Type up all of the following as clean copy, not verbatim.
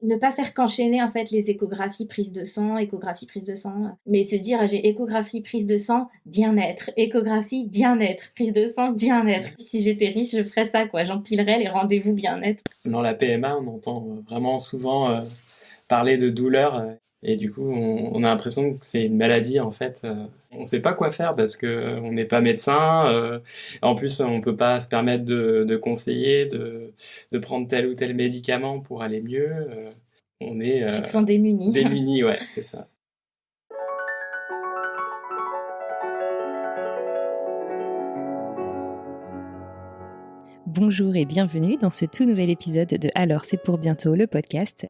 ne pas faire qu'enchaîner en fait les échographies, prise de sang, mais se dire j'ai échographie, prise de sang, bien-être, échographie, bien-être, prise de sang, bien-être. Si j'étais riche, je ferais ça quoi, j'empilerais les rendez-vous bien-être. Dans la PMA, on entend vraiment souvent parler de douleur et du coup, on a l'impression que c'est une maladie en fait. On ne sait pas quoi faire parce que on n'est pas médecin. En plus, on peut pas se permettre de conseiller, de prendre tel ou tel médicament pour aller mieux. On est Tu te sens démuni. démunis, ouais, c'est ça. Bonjour et bienvenue dans ce tout nouvel épisode de Alors c'est pour bientôt, le podcast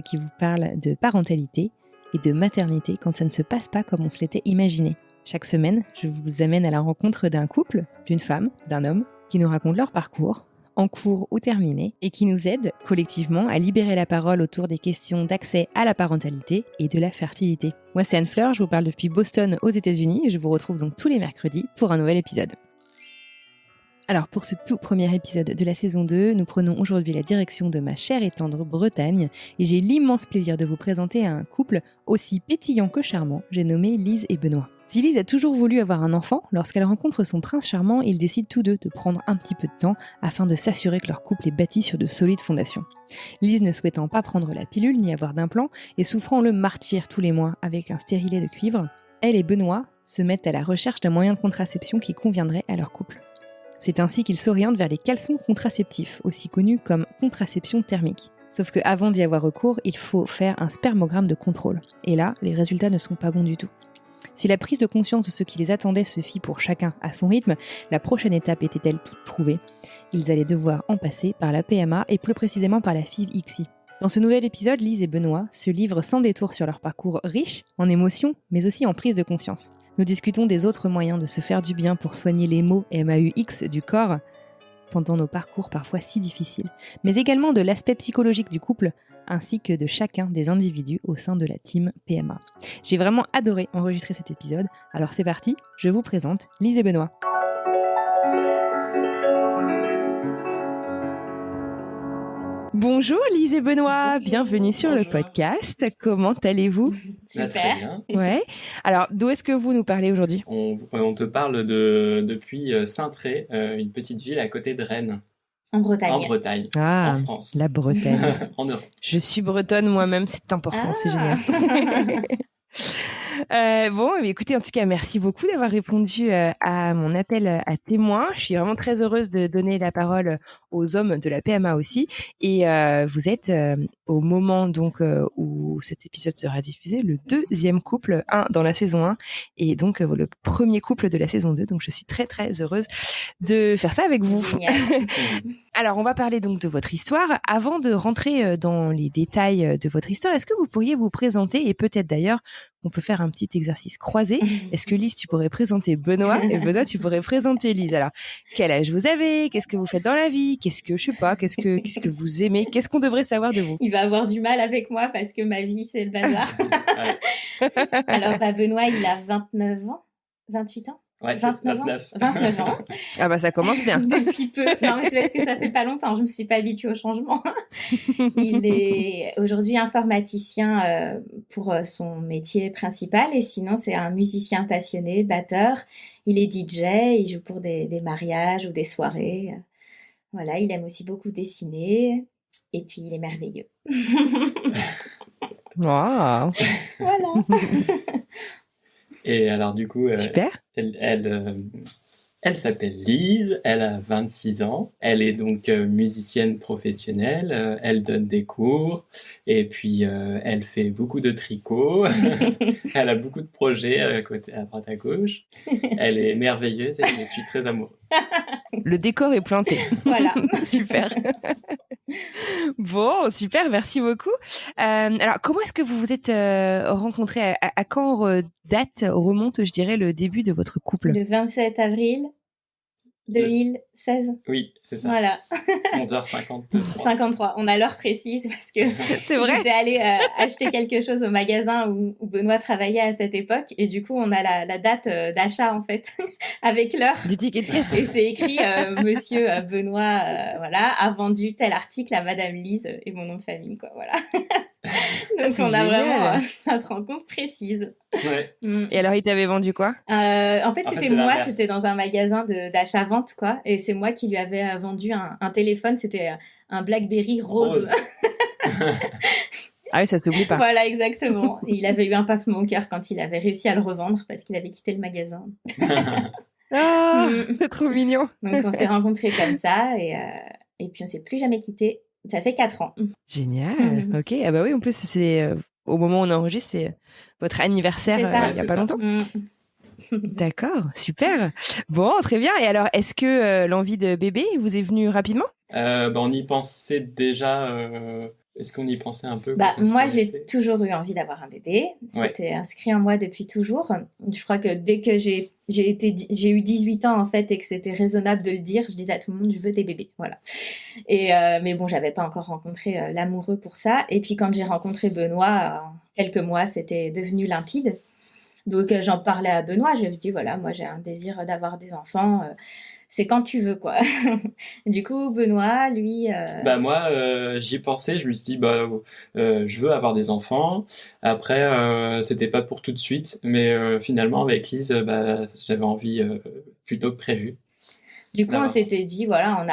qui vous parle de parentalité et de maternité quand ça ne se passe pas comme on se l'était imaginé. Chaque semaine, je vous amène à la rencontre d'un couple, d'une femme, d'un homme, qui nous racontent leur parcours, en cours ou terminé, et qui nous aident collectivement à libérer la parole autour des questions d'accès à la parentalité et de la fertilité. Moi c'est Anne-Fleur, je vous parle depuis Boston aux États-Unis et je vous retrouve donc tous les mercredis pour un nouvel épisode. Alors pour ce tout premier épisode de la saison 2, nous prenons aujourd'hui la direction de ma chère et tendre Bretagne et j'ai l'immense plaisir de vous présenter un couple aussi pétillant que charmant, j'ai nommé Lise et Benoît. Si Lise a toujours voulu avoir un enfant, lorsqu'elle rencontre son prince charmant, ils décident tous deux de prendre un petit peu de temps afin de s'assurer que leur couple est bâti sur de solides fondations. Lise ne souhaitant pas prendre la pilule ni avoir d'implant et souffrant le martyre tous les mois avec un stérilet de cuivre, elle et Benoît se mettent à la recherche d'un moyen de contraception qui conviendrait à leur couple. C'est ainsi qu'ils s'orientent vers les caleçons contraceptifs, aussi connus comme contraception thermique. Sauf qu'avant d'y avoir recours, il faut faire un spermogramme de contrôle. Et là, les résultats ne sont pas bons du tout. Si la prise de conscience de ce qui les attendait se fit pour chacun à son rythme, la prochaine étape était-elle toute trouvée. Ils allaient devoir en passer par la PMA et plus précisément par la FIV-ICSI. Dans ce nouvel épisode, Lise et Benoît se livrent sans détour sur leur parcours riche en émotions, mais aussi en prise de conscience. Nous discutons des autres moyens de se faire du bien pour soigner les maux MAUX du corps pendant nos parcours parfois si difficiles, mais également de l'aspect psychologique du couple ainsi que de chacun des individus au sein de la team PMA. J'ai vraiment adoré enregistrer cet épisode, alors c'est parti, je vous présente Lise et Benoît. Bonjour Lise et Benoît, bienvenue sur le podcast. Comment allez-vous ? Super. Très bien. Ouais. Alors, d'où est-ce que vous nous parlez aujourd'hui ? On te parle depuis Saintré, une petite ville à côté de Rennes, En Bretagne. en Bretagne, Ah, en France, la Bretagne. en Europe. Je suis bretonne moi-même, c'est important, c'est génial. Bon, mais écoutez, en tout cas, merci beaucoup d'avoir répondu à mon appel à témoins. Je suis vraiment très heureuse de donner la parole aux hommes de la PMA aussi. Et vous êtes, au moment donc où cet épisode sera diffusé, le deuxième couple, dans la saison 1, et donc le premier couple de la saison 2. Donc, je suis très, très heureuse de faire ça avec vous. Alors, on va parler donc de votre histoire. Avant de rentrer dans les détails de votre histoire, est-ce que vous pourriez vous présenter et peut-être d'ailleurs, on peut faire un petit exercice croisé. Est-ce que Lise, tu pourrais présenter Benoît et Benoît, tu pourrais présenter Lise. Alors, quel âge vous avez ? Qu'est-ce que vous faites dans la vie ? Qu'est-ce que vous aimez ? Qu'est-ce qu'on devrait savoir de vous ? Il va avoir du mal avec moi parce que ma vie, c'est le bazar. Ouais. Alors, Benoît, il a 29 ans, 28 ans. Ouais, 29 ans. Ah bah ça commence bien. Depuis peu. Non, mais c'est parce que ça fait pas longtemps. Je me suis pas habituée au changement. Il est aujourd'hui informaticien pour son métier principal et sinon c'est un musicien passionné, batteur. Il est DJ, il joue pour des mariages ou des soirées. Voilà, il aime aussi beaucoup dessiner et puis il est merveilleux. Wow. Voilà. Et alors du coup, Super. elle s'appelle Lise, elle a 26 ans, elle est donc musicienne professionnelle, elle donne des cours, et puis elle fait beaucoup de tricot, elle a beaucoup de projets à droite à gauche, elle est merveilleuse et je suis très amoureux. Le décor est planté. Voilà. Super. Bon, super, merci beaucoup. Alors, comment est-ce que vous vous êtes rencontrés ? À quand remonte, je dirais, le début de votre couple ? Le 27 avril 2016. Oui, c'est ça. Voilà. 11h53. 53. On a l'heure précise parce que C'est vrai. j'étais allée acheter quelque chose au magasin où Benoît travaillait à cette époque et du coup on a la date d'achat en fait avec l'heure. Du ticket de caisse. Et c'est écrit Monsieur Benoît voilà a vendu tel article à Madame Lise et mon nom de famille quoi voilà. Donc C'est on a génial. vraiment notre rencontre précise. Ouais. Et alors, il t'avait vendu quoi? En fait, c'est c'était moi, l'inverse. c'était dans un magasin d'achat-vente, quoi. Et c'est moi qui lui avais vendu un téléphone, c'était un BlackBerry rose. Ah oui, ça s'oublie pas. Voilà, exactement. Et il avait eu un pincement au cœur quand il avait réussi à le revendre parce qu'il avait quitté le magasin. Ah, c'est trop mignon. Donc, on s'est rencontrés comme ça et puis on s'est plus jamais quittés. Ça fait 4 ans. Génial. Ok. Ah bah oui, en plus, c'est au moment où on enregistre, c'est votre anniversaire C'est ça. il y a c'est pas ça. longtemps. D'accord, super. Bon, très bien. Et alors, est-ce que l'envie de bébé vous est venue rapidement? On y pensait déjà. Est-ce qu'on y pensait un peu Bah, quand on se moi, j'ai connaissait toujours eu envie d'avoir un bébé. Ouais. C'était inscrit en moi depuis toujours. Je crois que dès que j'ai eu 18 ans, en fait, et que c'était raisonnable de le dire, je disais à tout le monde, je veux des bébés. Voilà. Et, mais bon, j'avais pas encore rencontré l'amoureux pour ça. Et puis, quand j'ai rencontré Benoît, en quelques mois, c'était devenu limpide. Donc, j'en parlais à Benoît. Je lui dis, voilà, moi, j'ai un désir d'avoir des enfants. C'est quand tu veux, quoi. Du coup, Benoît, lui... Bah moi, j'y pensais, je me suis dit, je veux avoir des enfants. Après, c'était pas pour tout de suite, mais finalement, avec Lise, j'avais envie plus tôt que prévu. Du coup, on D'avoir. s'était dit, voilà,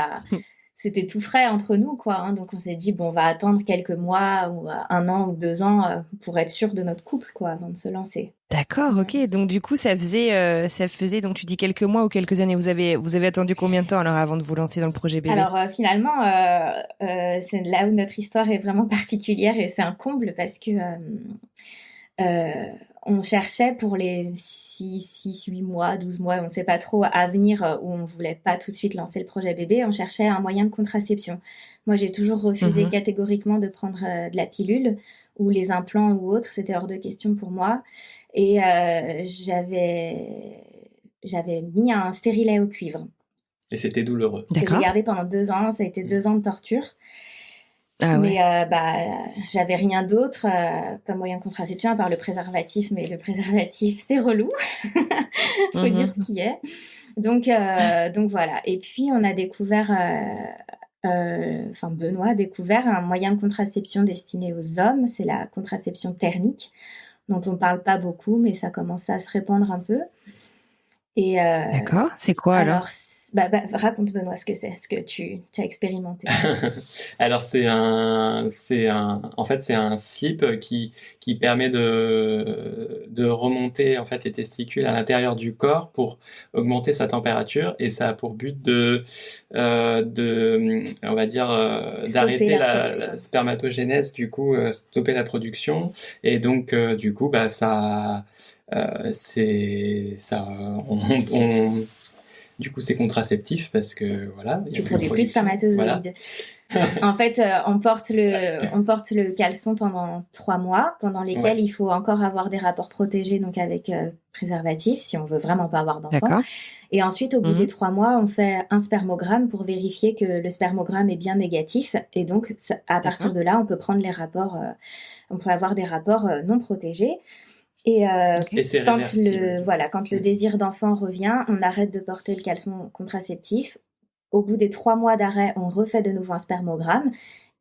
c'était tout frais entre nous, quoi. Hein. Donc, on s'est dit, bon, on va attendre quelques mois ou 1 an ou 2 ans pour être sûr de notre couple, quoi, avant de se lancer. D'accord, ok. Donc du coup, ça faisait donc tu dis quelques mois ou quelques années. Vous avez attendu combien de temps alors avant de vous lancer dans le projet bébé? Alors, finalement, c'est là où notre histoire est vraiment particulière et c'est un comble parce que on cherchait pour les 6, 8 mois, 12 mois, on ne sait pas trop, à venir où on voulait pas tout de suite lancer le projet bébé, on cherchait un moyen de contraception. Moi, j'ai toujours refusé catégoriquement de prendre de la pilule ou les implants ou autres, c'était hors de question pour moi. Et j'avais mis un stérilet au cuivre. Et c'était douloureux. Que j'ai gardé pendant 2 ans, ça a été 2 ans de torture. Ah ouais. Mais j'avais rien d'autre comme moyen de contraception à part le préservatif, mais le préservatif c'est relou, faut dire ce qui est. Donc voilà. Et puis on a découvert, Benoît a découvert un moyen de contraception destiné aux hommes, c'est la contraception thermique, dont on parle pas beaucoup, mais ça commence à se répandre un peu. Et d'accord. C'est quoi alors? Raconte Benoît ce que c'est, ce que tu as expérimenté. Alors en fait c'est un slip qui permet de remonter en fait les testicules à l'intérieur du corps pour augmenter sa température et ça a pour but on va dire d'arrêter la spermatogénèse, du coup stopper la production et donc du coup du coup, c'est contraceptif parce que voilà. Tu produis plus de spermatozoïdes. Voilà. En fait, on porte le caleçon pendant 3 mois, pendant lesquels il faut encore avoir des rapports protégés, donc avec préservatif, si on veut vraiment pas avoir d'enfant. D'accord. Et ensuite, au bout des 3 mois, on fait un spermogramme pour vérifier que le spermogramme est bien négatif. Et donc, à partir de là, on peut prendre les rapports, on peut avoir des rapports non protégés. Et quand le désir d'enfant revient, on arrête de porter le caleçon contraceptif. Au bout des 3 mois d'arrêt, on refait de nouveau un spermogramme.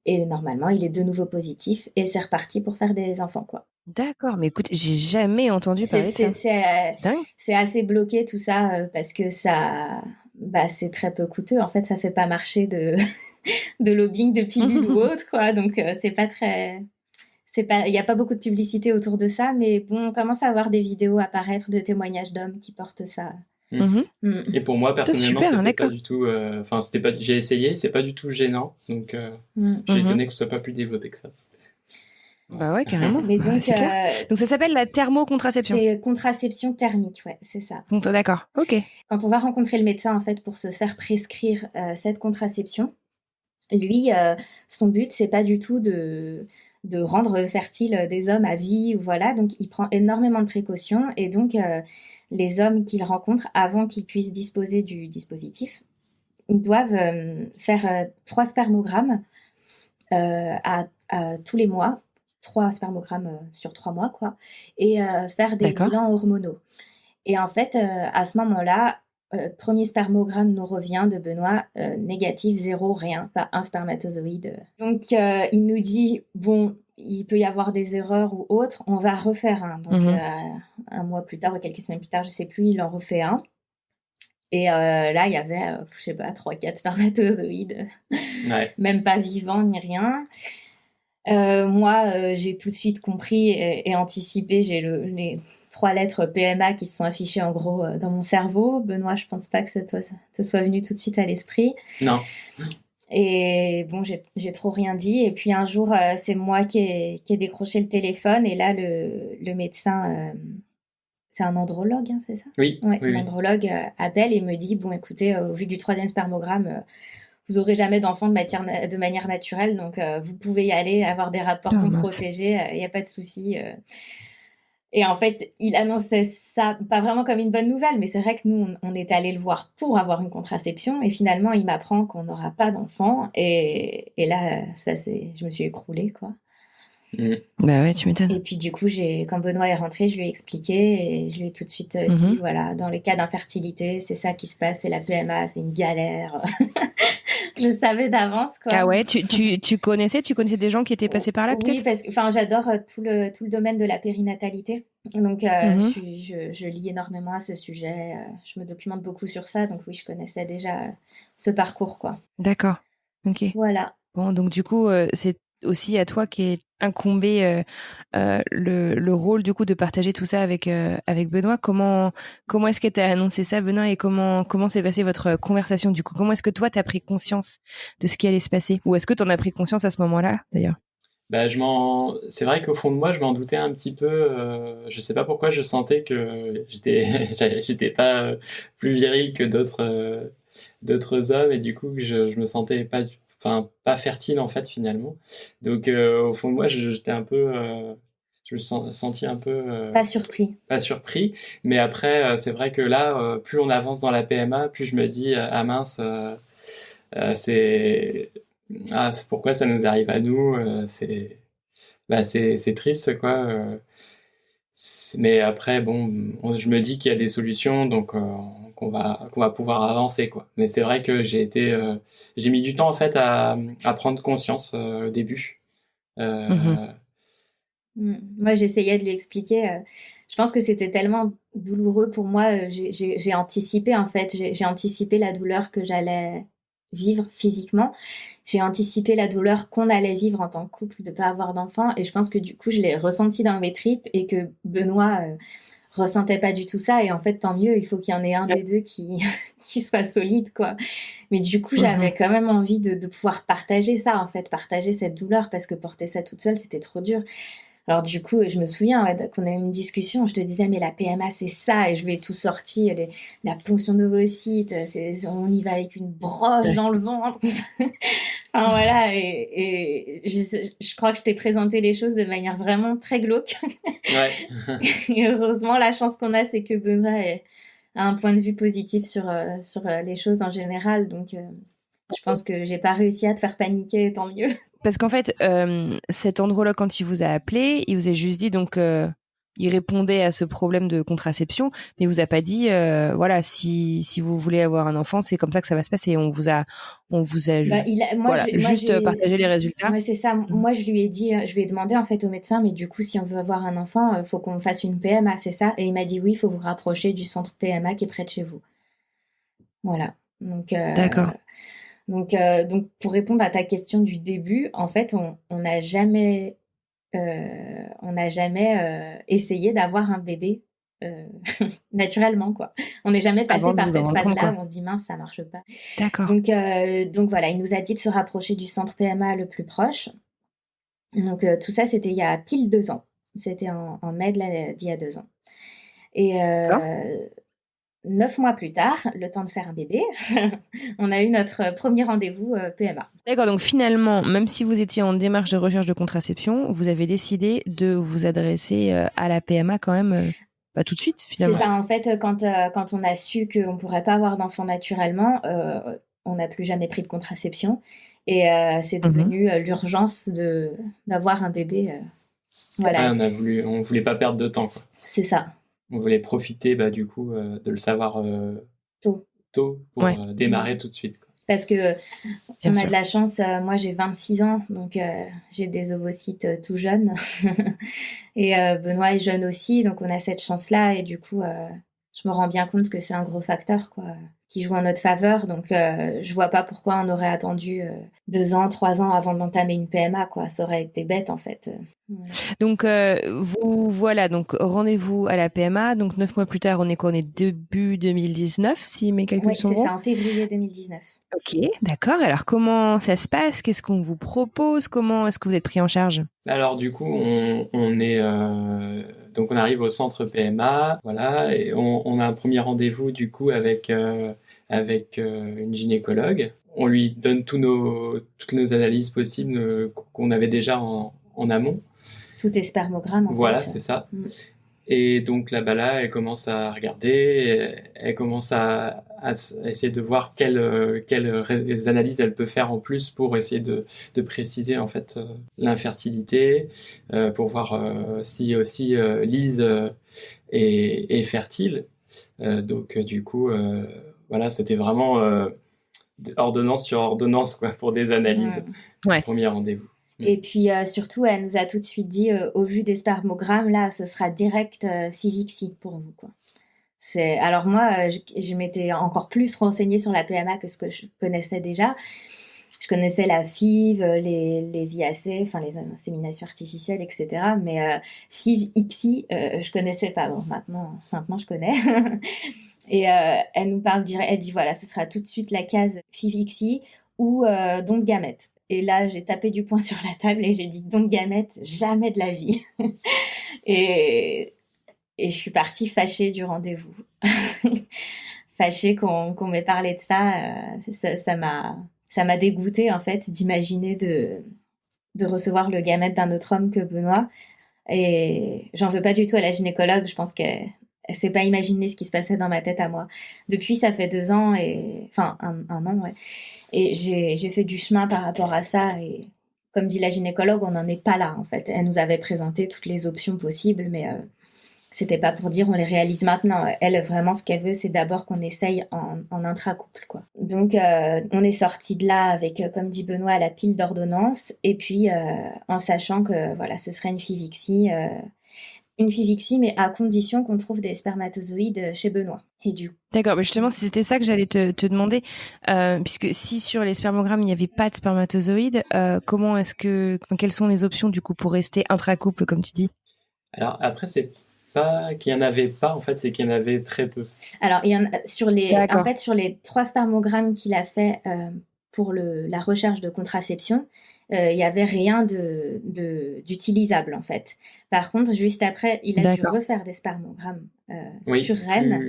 Et normalement, il est de nouveau positif. Et c'est reparti pour faire des enfants, quoi. D'accord, mais écoute, j'ai jamais entendu parler de ça. C'est assez bloqué tout ça parce que ça, c'est très peu coûteux. En fait, ça fait pas marcher de lobbying de pilules ou autre, quoi. Donc, c'est pas très... il n'y a pas beaucoup de publicité autour de ça, mais bon, on commence à avoir des vidéos apparaître de témoignages d'hommes qui portent ça. Et pour moi, personnellement, super, c'était pas du tout, j'ai essayé, c'est pas du tout gênant, donc je suis étonné que ce soit pas plus développé que ça. Bah ouais, carrément. Mais donc, donc ça s'appelle la thermocontraception. C'est contraception thermique, ouais, c'est ça. D'accord, ok. Quand on va rencontrer le médecin, en fait, pour se faire prescrire cette contraception, lui, son but, c'est pas du tout de rendre fertile des hommes à vie, ou voilà. Donc, il prend énormément de précautions. Et donc, les hommes qu'il rencontre, avant qu'ils puissent disposer du dispositif, ils doivent faire 3 spermogrammes à tous les mois, 3 spermogrammes sur 3 mois, quoi, et faire des D'accord. bilans hormonaux. Et en fait, à ce moment-là, premier spermogramme nous revient de Benoît, négatif, 0, rien, pas un spermatozoïde. Donc, il nous dit, bon, il peut y avoir des erreurs ou autres, on va refaire un. Donc, un mois plus tard ou quelques semaines plus tard, je sais plus, il en refait un. Et là, il y avait, je sais pas, 3-4 spermatozoïdes, Ouais. même pas vivants ni rien. Moi, j'ai tout de suite compris et anticipé. J'ai les 3 lettres PMA qui se sont affichées en gros dans mon cerveau. Benoît, je pense pas que ça te soit venu tout de suite à l'esprit. Non. Et bon, j'ai trop rien dit. Et puis un jour, c'est moi qui ai décroché le téléphone. Et là, le médecin, c'est un andrologue, hein, c'est ça? Oui. Ouais, Oui. l'andrologue appelle et me dit, bon, écoutez, au vu du 3e spermogramme, vous aurez jamais d'enfant de manière naturelle, donc vous pouvez y aller, avoir des rapports non protégés, il n'y a pas de souci. Et en fait, il annonçait ça, pas vraiment comme une bonne nouvelle, mais c'est vrai que nous, on est allé le voir pour avoir une contraception, et finalement, il m'apprend qu'on n'aura pas d'enfant, et là, je me suis écroulée, quoi. Bah ouais, tu m'étonnes. Et puis du coup, quand Benoît est rentré, je lui ai expliqué et je lui ai tout de suite dit, voilà, dans les cas d'infertilité, c'est ça qui se passe, c'est la PMA, c'est une galère. Je savais d'avance, quoi. Ah ouais, tu connaissais des gens qui étaient passés par là, peut-être? Oui, parce que j'adore tout le domaine de la périnatalité. Donc je lis énormément à ce sujet, je me documente beaucoup sur ça, donc oui, je connaissais déjà ce parcours, quoi. D'accord. OK. Voilà. Bon, donc du coup, c'est aussi à toi qui est incombé le rôle du coup de partager tout ça avec Benoît. Comment est-ce que tu as annoncé ça, Benoît, et comment s'est passée votre conversation du coup? Comment est-ce que toi t'as pris conscience de ce qui allait se passer, ou est-ce que t'en as pris conscience à ce moment-là d'ailleurs? Bah, c'est vrai qu'au fond de moi, je m'en doutais un petit peu. Je sais pas pourquoi je sentais que j'étais pas plus viril que d'autres hommes, et du coup que je me sentais pas fertile en fait finalement. Donc au fond de moi, j'étais un peu, je me senti un peu pas surpris. Mais après, c'est vrai que là, plus on avance dans la PMA, plus je me dis ah mince, c'est pourquoi ça nous arrive à nous. C'est triste quoi. Mais après bon, je me dis qu'il y a des solutions, donc qu'on va pouvoir avancer quoi. Mais c'est vrai que j'ai mis du temps en fait à prendre conscience au début. Moi, j'essayais de lui expliquer. Je pense que c'était tellement douloureux pour moi. J'ai anticipé, en fait. J'ai anticipé la douleur que j'allais vivre physiquement. J'ai anticipé la douleur qu'on allait vivre en tant que couple de pas avoir d'enfant. Et je pense que du coup, je l'ai ressenti dans mes tripes et que Benoît ressentait pas du tout ça. Et en fait, tant mieux. Il faut qu'il y en ait un des deux qui soit solide, quoi. Mais du coup, j'avais quand même envie de pouvoir partager ça, en fait, partager cette douleur, parce que porter ça toute seule, c'était trop dur. Alors du coup, je me souviens qu'on a eu une discussion, je te disais, mais la PMA, c'est ça, et je lui ai tout sorti, la ponction d'ovocytes, on y va avec une broche dans le ventre. Enfin voilà, et je crois que je t'ai présenté les choses de manière vraiment très glauque. Ouais. Et heureusement, la chance qu'on a, c'est que Benoît a un point de vue positif sur les choses en général, donc je pense que j'ai pas réussi à te faire paniquer, tant mieux. Parce qu'en fait, cet andrologue, quand il vous a appelé, il vous a juste dit, donc, il répondait à ce problème de contraception, mais il vous a pas dit, voilà, si vous voulez avoir un enfant, c'est comme ça que ça va se passer. On vous a juste partagé les résultats. Ouais, c'est ça. Moi, je lui ai demandé en fait au médecin, mais du coup, si on veut avoir un enfant, faut qu'on fasse une PMA, c'est ça? Et il m'a dit oui, il faut vous rapprocher du centre PMA qui est près de chez vous. Voilà. Donc, D'accord. Donc, pour répondre à ta question du début, en fait, on n'a jamais essayé d'avoir un bébé naturellement, quoi. On n'est jamais passé par cette phase-là où on se dit mince, ça marche pas. D'accord. Donc voilà, il nous a dit de se rapprocher du centre PMA le plus proche. Donc tout ça, c'était il y a pile 2 ans. C'était en mai d'il y a 2 ans. Et 9 mois plus tard, le temps de faire un bébé, on a eu notre premier rendez-vous PMA. D'accord, donc finalement, même si vous étiez en démarche de recherche de contraception, vous avez décidé de vous adresser à la PMA quand même pas tout de suite, finalement. C'est ça, en fait, quand on a su qu'on ne pourrait pas avoir d'enfant naturellement, on n'a plus jamais pris de contraception. Et c'est devenu l'urgence d'avoir un bébé. Voilà. Ouais, on voulait pas perdre de temps, quoi. C'est ça. On voulait profiter, du coup, de le savoir tôt pour démarrer tout de suite, quoi. Parce que Bien on sûr. a de la chance, moi j'ai 26 ans, donc j'ai des ovocytes tout jeunes. Et Benoît est jeune aussi, donc on a cette chance-là. Et du coup, je me rends bien compte que c'est un gros facteur, quoi, qui joue en notre faveur. Donc je vois pas pourquoi on aurait attendu 2 ans, 3 ans avant d'entamer une PMA, quoi. Ça aurait été bête, en fait. Voilà. Donc, donc rendez-vous à la PMA. Donc, 9 mois plus tard, on est début 2019, si mes calculs Oui, sont c'est bons. ça, en février 2019. Ok, d'accord. Alors, comment ça se passe? Qu'est-ce qu'on vous propose? Comment est-ce que vous êtes pris en charge? Alors du coup, donc on arrive au centre PMA, voilà, et on a un premier rendez-vous du coup avec une gynécologue. On lui donne toutes nos analyses possibles qu'on avait déjà en amont. Tout est spermogramme, en Voilà, fait. c'est ça. Mm. Et donc là, elle commence à regarder, elle commence à essayer de voir quelles analyses elle peut faire en plus pour essayer de préciser en fait l'infertilité, pour voir si aussi Lise est fertile. Donc du coup, voilà, c'était vraiment ordonnance sur ordonnance, quoi, pour des analyses. Ouais. Premier rendez-vous. Et puis surtout, elle nous a tout de suite dit, au vu des spermogrammes, là, ce sera direct FIV-ICSI pour vous, quoi. Alors moi, je m'étais encore plus renseignée sur la PMA que ce que je connaissais déjà. Je connaissais la FIV, les IAC, enfin les inséminations artificielles, etc. Mais FIV-ICSI, je connaissais pas. Bon, maintenant je connais. Et elle nous parle direct, elle dit voilà, ce sera tout de suite la case FIV-ICSI ou don de gamètes. Et là, j'ai tapé du poing sur la table et j'ai dit don de gamètes, jamais de la vie. Et je suis partie fâchée du rendez-vous. Fâchée qu'on m'ait parlé de ça. Ça m'a dégoûtée, en fait, d'imaginer de recevoir le gamète d'un autre homme que Benoît. Et j'en veux pas du tout à la gynécologue. Je pense qu'elle s'est pas imaginé ce qui se passait dans ma tête à moi. Depuis, ça fait 2 ans enfin, un an, ouais. Et j'ai fait du chemin par rapport à ça. Et comme dit la gynécologue, on n'en est pas là, en fait. Elle nous avait présenté toutes les options possibles, mais c'était pas pour dire on les réalise maintenant. Elle, vraiment, ce qu'elle veut, c'est d'abord qu'on essaye en intra-couple, quoi. Donc, on est sorti de là avec, comme dit Benoît, la pile d'ordonnances. Et puis, en sachant que, voilà, ce serait une FIV-ICSI, mais à condition qu'on trouve des spermatozoïdes chez Benoît. Et du coup, D'accord, mais justement, c'était ça que j'allais te demander, puisque si sur les spermogrammes il n'y avait pas de spermatozoïdes, quelles sont les options du coup pour rester intra-couple, comme tu dis? Alors après, c'est pas qu'il y en avait pas, en fait, c'est qu'il y en avait très peu. alors, il y en a, sur D'accord. les 3 spermogrammes qu'il a fait pour la recherche de contraception, il y avait rien d'utilisable, en fait. Par contre, juste après, il a dû D'accord. refaire des spermogrammes Oui, sur Rennes.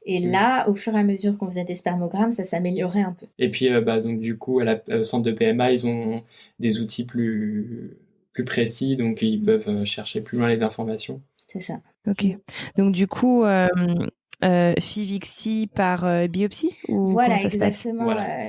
Et plus. là, au fur et à mesure qu'on faisait des spermogrammes, ça s'améliorait un peu. Et puis, donc du coup, au centre de PMA, ils ont des outils plus précis, donc ils peuvent chercher plus loin les informations. C'est ça. Ok. Donc du coup, FIV-ICSI par biopsie ou Voilà, comment ça se passe? exactement. Voilà,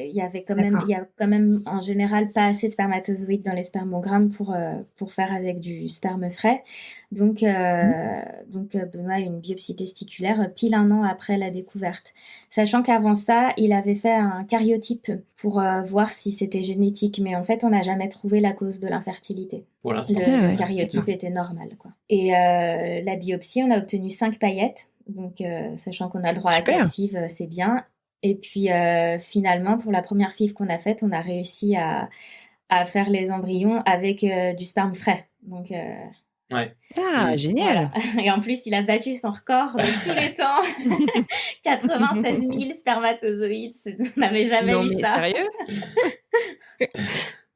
Il y avait D'accord. il y a quand même en général pas assez de spermatozoïdes dans les spermogrammes pour faire avec du sperme frais. Donc Benoît a eu une biopsie testiculaire pile 1 an après la découverte. Sachant qu'avant ça, il avait fait un karyotype pour voir si c'était génétique, mais en fait, on n'a jamais trouvé la cause de l'infertilité. Pour l'instant. Le karyotype était normal, quoi. Et la biopsie, on a obtenu 5 paillettes. Donc, sachant qu'on a le droit Super. à 4 FIV, c'est bien. Et puis, finalement, pour la première FIV qu'on a faite, on a réussi à faire les embryons avec du sperme frais. Donc, Ouais. Ah, génial. voilà. Et en plus, il a battu son record de tous les temps. 96 000 spermatozoïdes. On n'avait jamais Non vu mais ça. sérieux?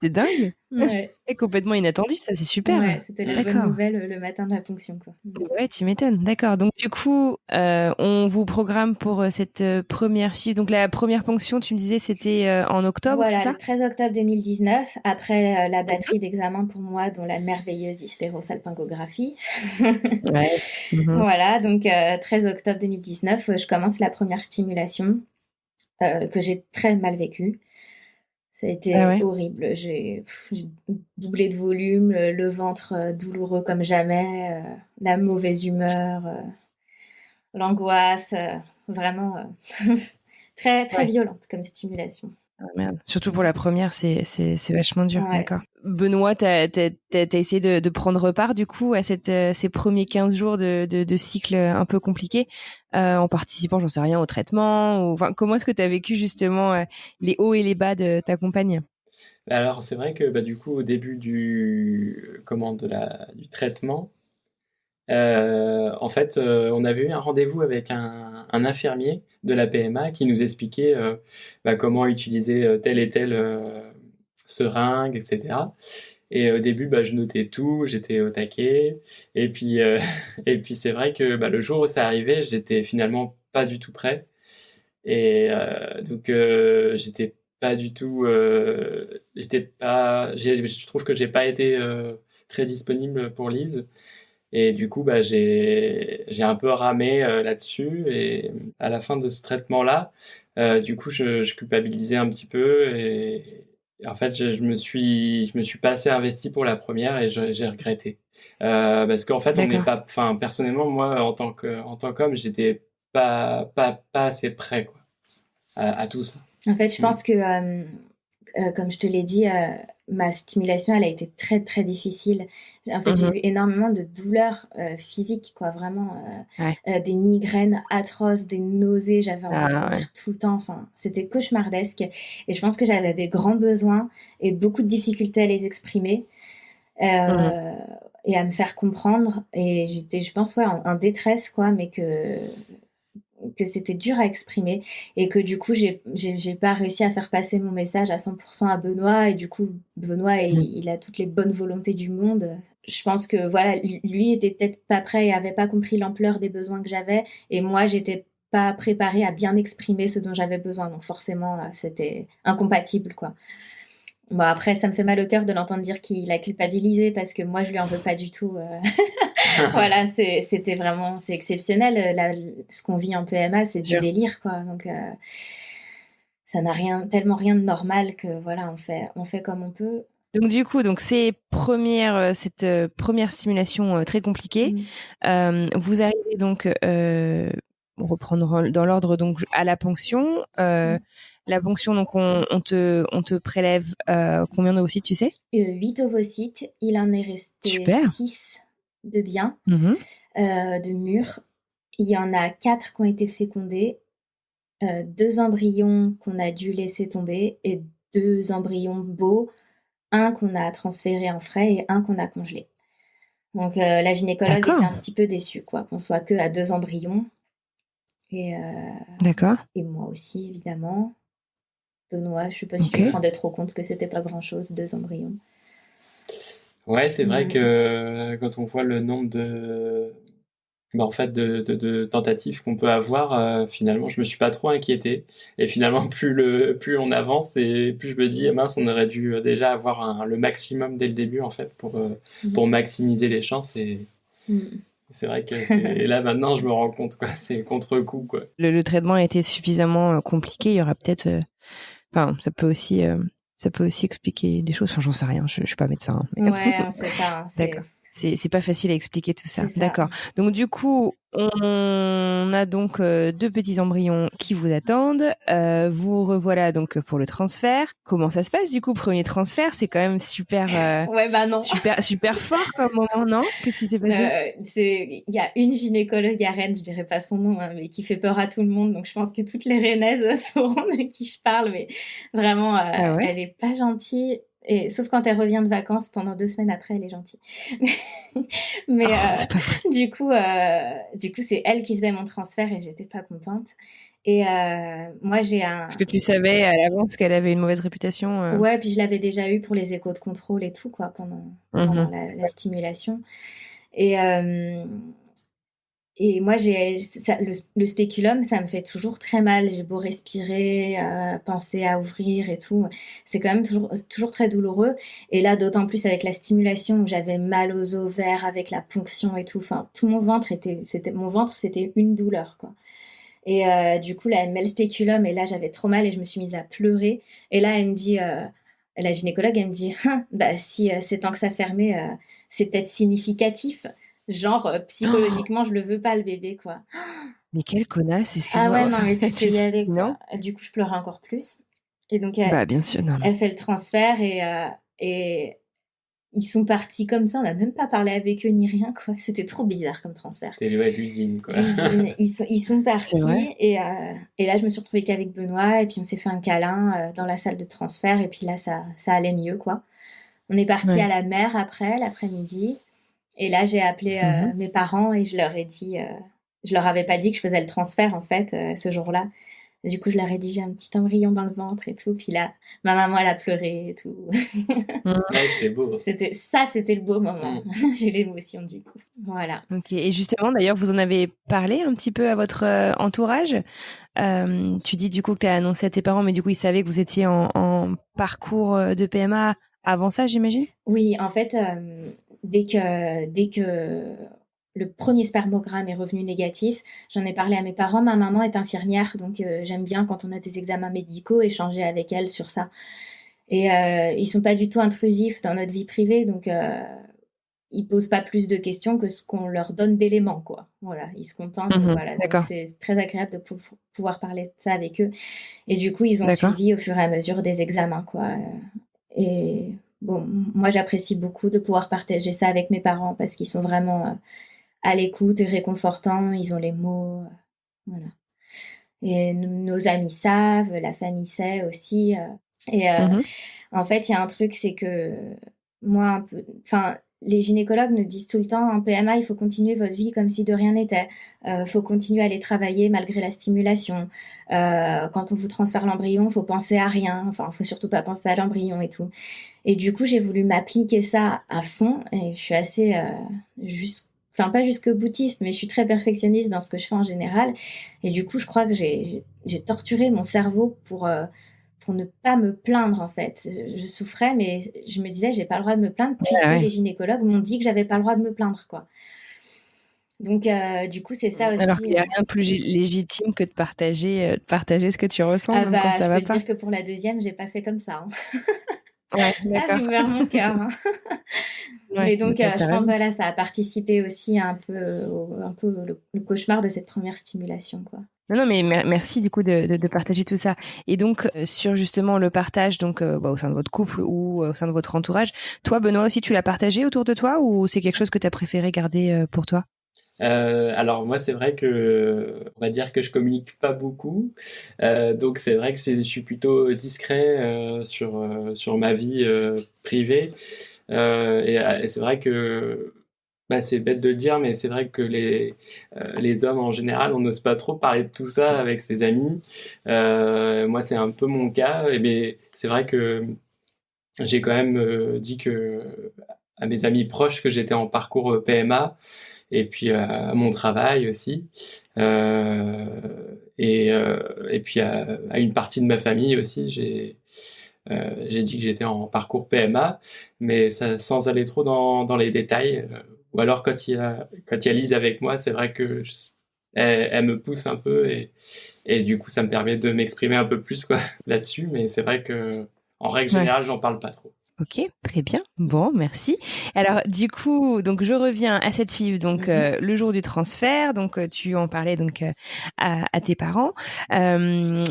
C'est dingue. Ouais. Et complètement inattendu, ça c'est super. Ouais, c'était la bonne D'accord. nouvelle le matin de la ponction, quoi. Ouais, tu m'étonnes. D'accord. Donc du coup, on vous programme pour cette première FIV. Donc la première ponction, tu me disais, c'était en octobre, Voilà, c'est ça? le 13 octobre 2019, après la batterie d'examens pour moi, dont la merveilleuse hystérosalpingographie. Ouais. Mhm. Voilà, donc 13 octobre 2019, je commence la première stimulation que j'ai très mal vécu. Ça a été Ah ouais. horrible. J'ai doublé de volume, le ventre douloureux comme jamais, la mauvaise humeur, l'angoisse, vraiment très très Ouais. violente comme stimulation. Ah, merde. Surtout pour la première, c'est vachement dur. Ouais. D'accord. Benoît, t'as essayé de prendre part du coup à ces premiers 15 jours de cycle un peu compliqué, en participant, j'en sais rien, au traitement, ou enfin comment est-ce que t'as vécu justement les hauts et les bas de ta compagne? Alors, c'est vrai que bah, du coup, au début du traitement, en fait, on avait eu un rendez-vous avec un infirmier de la PMA qui nous expliquait bah, comment utiliser telle et telle seringue, etc. Et au début, bah, je notais tout, j'étais au taquet. Et puis, et puis c'est vrai que bah, le jour où ça arrivait, j'étais finalement pas du tout prêt. Et donc, j'étais pas du tout. Je trouve que j'ai pas été très disponible pour Lise. Et du coup, bah, j'ai un peu ramé là-dessus. Et à la fin de ce traitement-là, du coup, je culpabilisais un petit peu. Et en fait, je me suis pas assez investi pour la première et j'ai regretté. Parce qu'en fait, on n'est D'accord. pas. Enfin, personnellement, moi, en tant qu'homme, j'étais pas assez prêt, quoi, à tout ça. En fait, je Mm. pense que, comme je te l'ai dit, ma stimulation, elle a été très, très difficile. En fait, j'ai Mhm. eu énormément de douleurs physiques, quoi, vraiment, Ouais. des migraines atroces, des nausées, j'avais envie de Ah ouais. vomir tout le temps. Enfin, c'était cauchemardesque. Et je pense que j'avais des grands besoins et beaucoup de difficultés à les exprimer Mhm. euh, et à me faire comprendre. Et j'étais, je pense, ouais, en détresse, quoi, mais que c'était dur à exprimer et que du coup j'ai pas réussi à faire passer mon message à 100% à Benoît et du coup Benoît Mhm. il a toutes les bonnes volontés du monde. Je pense que voilà, lui était peut-être pas prêt et avait pas compris l'ampleur des besoins que j'avais et moi j'étais pas préparée à bien exprimer ce dont j'avais besoin, donc forcément c'était incompatible, quoi. Bon, après ça me fait mal au cœur de l'entendre dire qu'il a culpabilisé parce que moi je lui en veux pas du tout. Voilà, c'était vraiment, c'est exceptionnel. Là, ce qu'on vit en PMA, c'est du Sûr. délire, quoi. Donc, ça n'a tellement rien de normal que voilà, on fait comme on peut. Donc du coup, cette première stimulation très compliquée, Mm. vous arrivez donc, on reprendre dans l'ordre, donc à la ponction. Mm. La ponction, donc on te prélève combien d'ovocytes, tu sais? 8 ovocytes, il en est resté Super. 6 de bien, Mhm. de mûrs. Il y en a 4 qui ont été fécondés, 2 embryons qu'on a dû laisser tomber et 2 embryons beaux, un qu'on a transféré en frais et un qu'on a congelé. Donc la gynécologue était D'accord. un petit peu déçue, quoi, qu'on soit que à 2 embryons. Et, D'accord. et moi aussi, évidemment. Benoît, je sais pas si tu te Ok. rendais trop compte que c'était pas grand-chose, 2 embryons. Ouais, c'est vrai que Mm. quand on voit le nombre bah, en fait, de tentatives qu'on peut avoir, finalement, je me suis pas trop inquiété. Et finalement, plus on avance et plus je me dis, mince, on aurait dû déjà avoir le maximum dès le début, en fait, pour Mm. maximiser les chances. Et Mm. c'est vrai que et là, maintenant, je me rends compte, quoi. C'est contre-coup, quoi. Le traitement a été suffisamment compliqué. Il y aura peut-être, enfin, ça peut aussi expliquer des choses. Enfin, j'en sais rien. Je suis pas médecin, hein, mais Ouais, on sait pas, hein, d'accord. C'est pas facile à expliquer tout ça. c'est ça. D'accord. Donc du coup, on a donc deux petits embryons qui vous attendent. Vous revoilà donc pour le transfert. Comment ça se passe du coup? Premier transfert, c'est quand même super, Ouais, bah non. super fort comme moment, non? Qu'est-ce qui s'est passé? Il y a une gynécologue à Rennes, je dirais pas son nom, hein, mais qui fait peur à tout le monde. Donc je pense que toutes les Rennaises sauront de qui je parle, mais vraiment, Ah ouais? elle est pas gentille. Et sauf quand elle revient de vacances, pendant 2 semaines après, elle est gentille. Mais Oh, c'est pas vrai. du coup, c'est elle qui faisait mon transfert et j'étais pas contente. Et moi, j'ai Est-ce un, que tu savais à l'avance qu'elle avait une mauvaise réputation? ouais, puis je l'avais déjà eu pour les échos de contrôle et tout, quoi, pendant Mhm. la stimulation. Et, et moi, le spéculum, ça me fait toujours très mal. J'ai beau respirer, penser à ouvrir et tout. C'est quand même toujours très douloureux. Et là, d'autant plus avec la stimulation où j'avais mal aux ovaires, avec la ponction et tout. Enfin, tout mon ventre mon ventre, c'était une douleur, quoi. Et du coup, là, elle me met le spéculum et là, j'avais trop mal et je me suis mise à pleurer. Et là, elle me dit, la gynécologue, elle me dit, bah si c'est tant que ça fermait, c'est peut-être significatif. Genre, Oh, psychologiquement, je le veux pas, le bébé, quoi. mais quelle connasse, Ah ouais, excuse-moi. non, mais tu peux y aller, Non? quoi. Et du coup, je pleurais encore plus. Et donc, Bah, bien sûr, non. elle fait le transfert et ils sont partis comme ça. On n'a même pas parlé avec eux ni rien, quoi. C'était trop bizarre comme transfert. C'était ouais, l'usine, quoi. L'usine, ils sont C'est vrai? partis et là, je me suis retrouvée qu'avec Benoît et puis on s'est fait un câlin dans la salle de transfert et puis là, ça allait mieux, quoi. On est parti à Ouais. la mer après, l'après-midi. Et là, j'ai appelé Mhm. mes parents et je leur ai dit, je leur avais pas dit que je faisais le transfert en fait ce jour-là. Du coup, je leur ai dit j'ai un petit embryon dans le ventre et tout. Puis là, ma maman elle a pleuré et tout. Mhm. Ouais, c'était beau. C'était le beau moment. Mm. J'ai l'émotion du coup. Voilà. Ok. Et justement, d'ailleurs, vous en avez parlé un petit peu à votre entourage. Tu dis du coup que tu as annoncé à tes parents, mais du coup, ils savaient que vous étiez en parcours de PMA avant ça, j'imagine? Oui, en fait, dès que le premier spermogramme est revenu négatif, j'en ai parlé à mes parents. Ma maman est infirmière, donc j'aime bien quand on a des examens médicaux échanger avec elle sur ça. Et ils sont pas du tout intrusifs dans notre vie privée, donc ils posent pas plus de questions que ce qu'on leur donne d'éléments, quoi. Voilà, ils se contentent, Mhm. voilà. Donc D'accord. c'est très agréable de pouvoir parler de ça avec eux. Et du coup, ils ont D'accord. suivi au fur et à mesure des examens, quoi. Et bon, moi j'apprécie beaucoup de pouvoir partager ça avec mes parents parce qu'ils sont vraiment à l'écoute et réconfortants. Ils ont les mots, voilà. Et nos amis savent, la famille sait aussi. Et Mhm. en fait, il y a un truc, c'est que moi, un peu, enfin, les gynécologues nous disent tout le temps, en PMA, il faut continuer votre vie comme si de rien n'était. Faut continuer à aller travailler malgré la stimulation. Quand on vous transfère l'embryon, faut penser à rien. Enfin, faut surtout pas penser à l'embryon et tout. Et du coup, j'ai voulu m'appliquer ça à fond et je suis assez juste, enfin pas jusque boutiste, mais je suis très perfectionniste dans ce que je fais en général. Et du coup, je crois que j'ai torturé mon cerveau pour ne pas me plaindre en fait. Je souffrais, mais je me disais j'ai pas le droit de me plaindre Ah puisque ouais. les gynécologues m'ont dit que j'avais pas le droit de me plaindre quoi. Donc du coup c'est ça Alors qu'il aussi. n'y a rien de plus légitime que de partager ce que tu ressens, Ah même quand bah ça je peux va te pas. dire que pour la deuxième j'ai pas fait comme ça. Hein. Ouais, Là j'ai d'accord. ouvert mon cœur. Hein. Ouais, Mais mais donc t'as je pense raison. voilà ça a participé aussi un peu le cauchemar de cette première stimulation quoi. Non, non, mais merci du coup de partager tout ça. Et donc sur justement le partage, donc bah, au sein de votre couple ou au sein de votre entourage, toi, Benoît aussi, tu l'as partagé autour de toi ou c'est quelque chose que tu as préféré garder pour toi? Alors moi c'est vrai que on va dire que je communique pas beaucoup, donc c'est vrai que je suis plutôt discret sur ma vie privée. Et c'est vrai que bah, c'est bête de le dire, mais c'est vrai que les hommes en général, on n'ose pas trop parler de tout ça avec ses amis. Moi, c'est un peu mon cas. Et mais c'est vrai que j'ai quand même dit que à mes amis proches que j'étais en parcours PMA et puis à mon travail aussi. Et puis à une partie de ma famille aussi, j'ai dit que j'étais en parcours PMA, mais ça, sans aller trop dans les détails. Ou alors quand il y a Lise avec moi, c'est vrai que elle me pousse un peu et du coup ça me permet de m'exprimer un peu plus quoi là-dessus. Mais c'est vrai que en règle Ouais. générale, j'en parle pas trop. Ok, très bien. Bon, merci. Alors, du coup, donc je reviens à cette FIV, donc Mhm. le jour du transfert, donc tu en parlais donc à tes parents. Euh,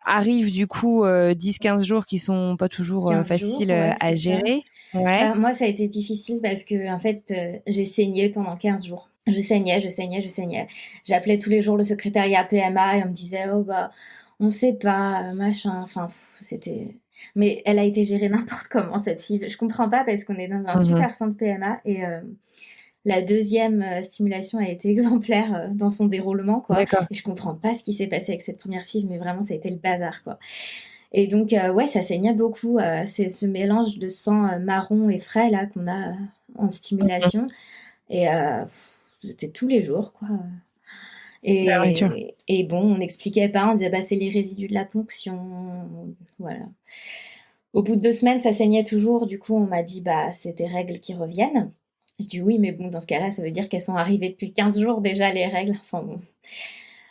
Arrive du coup 10-15 jours qui sont pas toujours 15 jours faciles ouais à c'est ça. gérer. Ouais. Bah, moi, ça a été difficile parce que, en fait, j'ai saigné pendant 15 jours. Je saignais, je saignais, je saignais. J'appelais tous les jours le secrétariat PMA et on me disait, oh, bah, on sait pas, machin. Enfin, c'était. Mais elle a été gérée n'importe comment, cette fille. Je comprends pas parce qu'on est dans un Mhm. super centre PMA et la deuxième stimulation a été exemplaire dans son déroulement, quoi. D'accord. Et je comprends pas ce qui s'est passé avec cette première fille, mais vraiment, ça a été le bazar, quoi. Et donc, ouais, ça saignait beaucoup. C'est ce mélange de sang marron et frais là qu'on a en Mhm. stimulation. Et c'était tous les jours, quoi. Ah oui, tu vois. Et bon, on n'expliquait pas. On disait, bah, c'est les résidus de la ponction. Voilà. Au bout de 2 semaines, ça saignait toujours. Du coup, on m'a dit, bah, c'est tes règles qui reviennent. Je dis oui, mais bon, dans ce cas-là, ça veut dire qu'elles sont arrivées depuis 15 jours déjà, les règles. Enfin bon.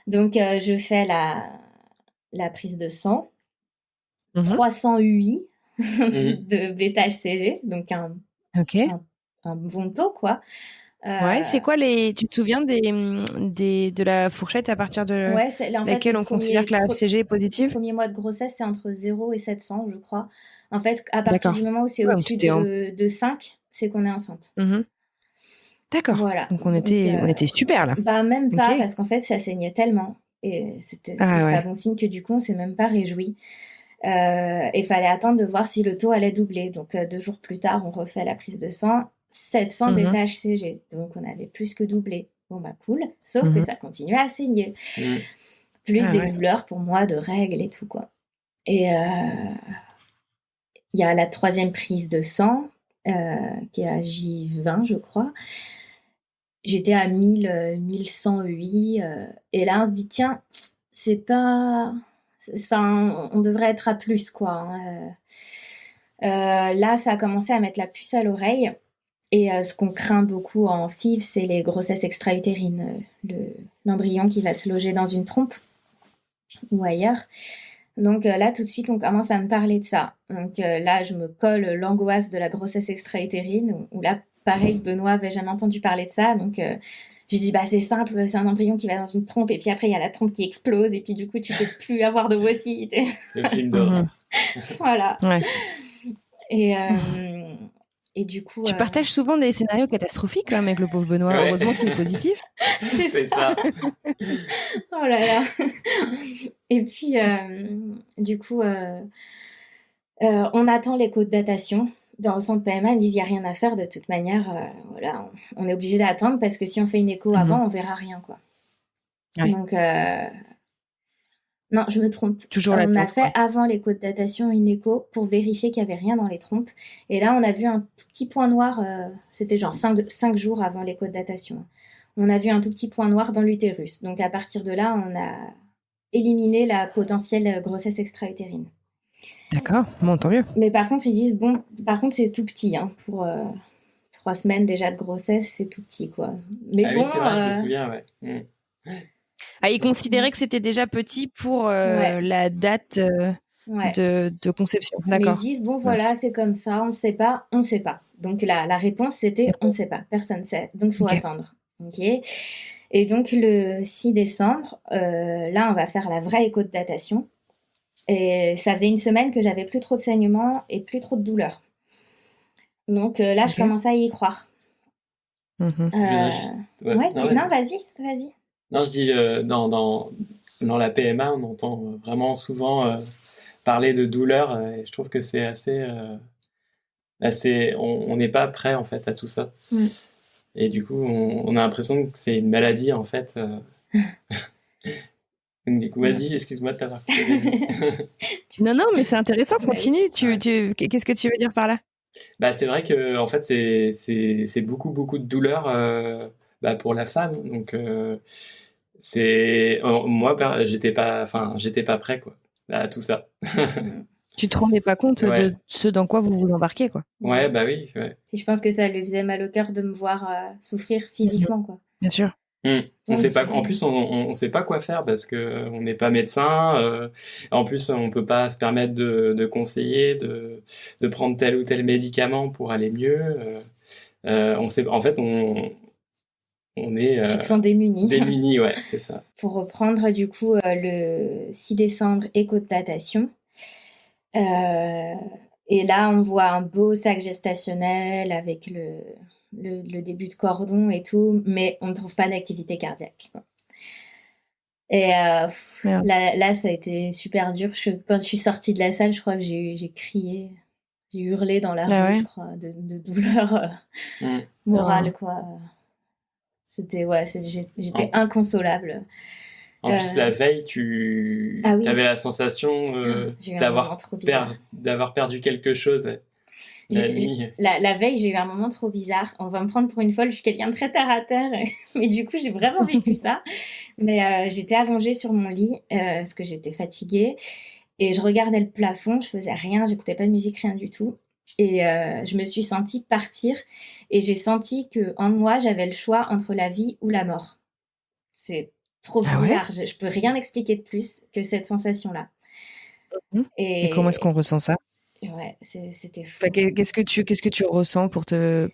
Donc, je fais la prise de sang, Mhm. 300 UI Mhm. de bêta-HCG, donc Ok. un bon taux, quoi. Ouais, c'est quoi tu te souviens de la fourchette à partir de Ouais, c'est, en fait, laquelle on considère que la FCG est positive? premier mois de grossesse, c'est entre 0 et 700, je crois. En fait, à partir D'accord. du moment où c'est Ouais, donc au-dessus c'était en... de 5, c'est qu'on est enceinte. Mhm. D'accord. Voilà. Donc on Donc, était super là. bah, même Ok. pas, parce qu'en fait, ça saignait tellement. Et Ah c'est pas ouais. bon signe que du coup, on s'est même pas réjoui. Et fallait attendre de voir si le taux allait doubler. Donc, 2 jours plus tard, on refait la prise de sang, 700 Mhm. bêta-HCG. Donc, on avait plus que doublé. Bon, bah, cool. Sauf que Mhm. ça continuait à saigner. Mhm. Plus Ah des ouais. douleurs pour moi, de règles et tout, quoi. Et il y a la 3e prise de sang, qui est à J20, je crois. J'étais à 1100 UI. Et là, on se dit, tiens, c'est pas... Enfin, on devrait être à plus, quoi. Hein. Là, ça a commencé à mettre la puce à l'oreille. Et ce qu'on craint beaucoup en FIV, c'est les grossesses extra-utérines. L'embryon qui va se loger dans une trompe ou ailleurs. Donc là, tout de suite, on commence à me parler de ça. Donc là, je me colle l'angoisse de la grossesse extra-utérine, où là, pareil, Benoît avait jamais entendu parler de ça. Donc je dis, bah c'est simple, c'est un embryon qui va dans une trompe, et puis après, il y a la trompe qui explose, et puis du coup, tu peux plus avoir d'ovocytes. Le film Mhm. d'horreur. Voilà. Ouais. Et, et du coup... Tu partages souvent des scénarios catastrophiques quand même avec le pauvre Benoît. Ouais. Heureusement qu'il est positif. C'est ça. Oh là là. Et puis, du coup, on attend l'écho de datation. Dans le centre PMA, ils me disent, il n'y a rien à faire de toute manière. Voilà, on est obligé d'attendre parce que si on fait une écho avant, on verra rien, quoi. Ouais. Donc, non, je me trompe. Toujours On a l'attente, fait quoi. avant l'écho de datation une écho pour vérifier qu'il n'y avait rien dans les trompes. Et là, on a vu un tout petit point noir. C'était genre 5 jours avant l'écho de datation. On a vu un tout petit point noir dans l'utérus. Donc, à partir de là, on a éliminé la potentielle grossesse extra-utérine. D'accord. Bon, tant mieux. Mais par contre, ils disent, bon, par contre, c'est tout petit, hein, pour 3 semaines déjà de grossesse, c'est tout petit, quoi. Mais Ah bon, oui, c'est vrai, je me souviens, ouais. Mhm. Ah, il considérait que c'était déjà petit pour ouais, la date ouais. de conception. Mais ils D'accord. disent, bon, voilà, Mince. c'est comme ça, on ne sait pas, on ne sait pas. Donc la réponse, c'était, on ne sait pas, personne ne sait, donc il faut Ok. attendre. Ok. Et donc le 6 décembre, là, on va faire la vraie écho de datation. Et ça faisait une semaine que j'avais plus trop de saignements et plus trop de douleurs. Donc là, je Ok. commençais à y croire. Mhm. Je voudrais juste... Ouais, Ouais, non, non, vas-y. vas-y. Non, je dis, dans la PMA, on entend vraiment souvent parler de douleur, et je trouve que c'est on n'est pas prêt, en fait, à tout ça. Mm. Et du coup, on a l'impression que c'est une maladie, en fait. Donc, du coup, vas-y, excuse-moi de t'avoir coupé. Non, mais c'est intéressant. Bah oui. Continue. Ouais. Qu'est-ce que tu veux dire par là? Bah, c'est vrai que en fait c'est beaucoup beaucoup de douleur bah, pour la femme. Donc moi j'étais pas prêt quoi à tout ça. Mm. Tu te rendais pas compte de Ouais. ce dans quoi vous vous embarquez, quoi. Ouais, bah oui, ouais. Et je pense que ça lui faisait mal au cœur de me voir souffrir Mhm. physiquement, quoi. Bien sûr. On Donc, sait pas, en plus on sait pas quoi faire parce que on n'est pas médecin. En plus on peut pas se permettre de conseiller, de prendre tel ou tel médicament pour aller mieux. On sait, en fait on est tu te sens démuni. démunis, ouais, c'est ça. Pour reprendre, du coup, le 6 décembre, écho de datation. Et là, on voit un beau sac gestationnel avec le début de cordon et tout, mais on ne trouve pas d'activité cardiaque, quoi. Et Merde. là, ça a été super dur. Quand je suis sortie de la salle, je crois que j'ai crié, j'ai hurlé dans la Ah rue, ouais. je crois, de douleur Mm. morale, Oh. quoi. C'était, ouais, j'étais En, inconsolable. en plus, la veille, Ah oui, avais la sensation j'ai eu un moment trop bizarre. d'avoir perdu quelque chose la nuit. La veille, j'ai eu un moment trop bizarre. On va me prendre pour une folle, je suis quelqu'un de très terre à terre. Mais du coup, j'ai vraiment vécu ça. Mais j'étais allongée sur mon lit parce que j'étais fatiguée. Et je regardais le plafond, je faisais rien, j'écoutais pas de musique, rien du tout. Et je me suis sentie partir. Et j'ai senti que en moi, j'avais le choix entre la vie ou la mort. C'est trop Ah ouais? bizarre. Je peux rien expliquer de plus que cette sensation-là. Et comment est-ce qu'on ressent ça? Ouais, c'était fou. Enfin, qu'est-ce que tu ressens pour te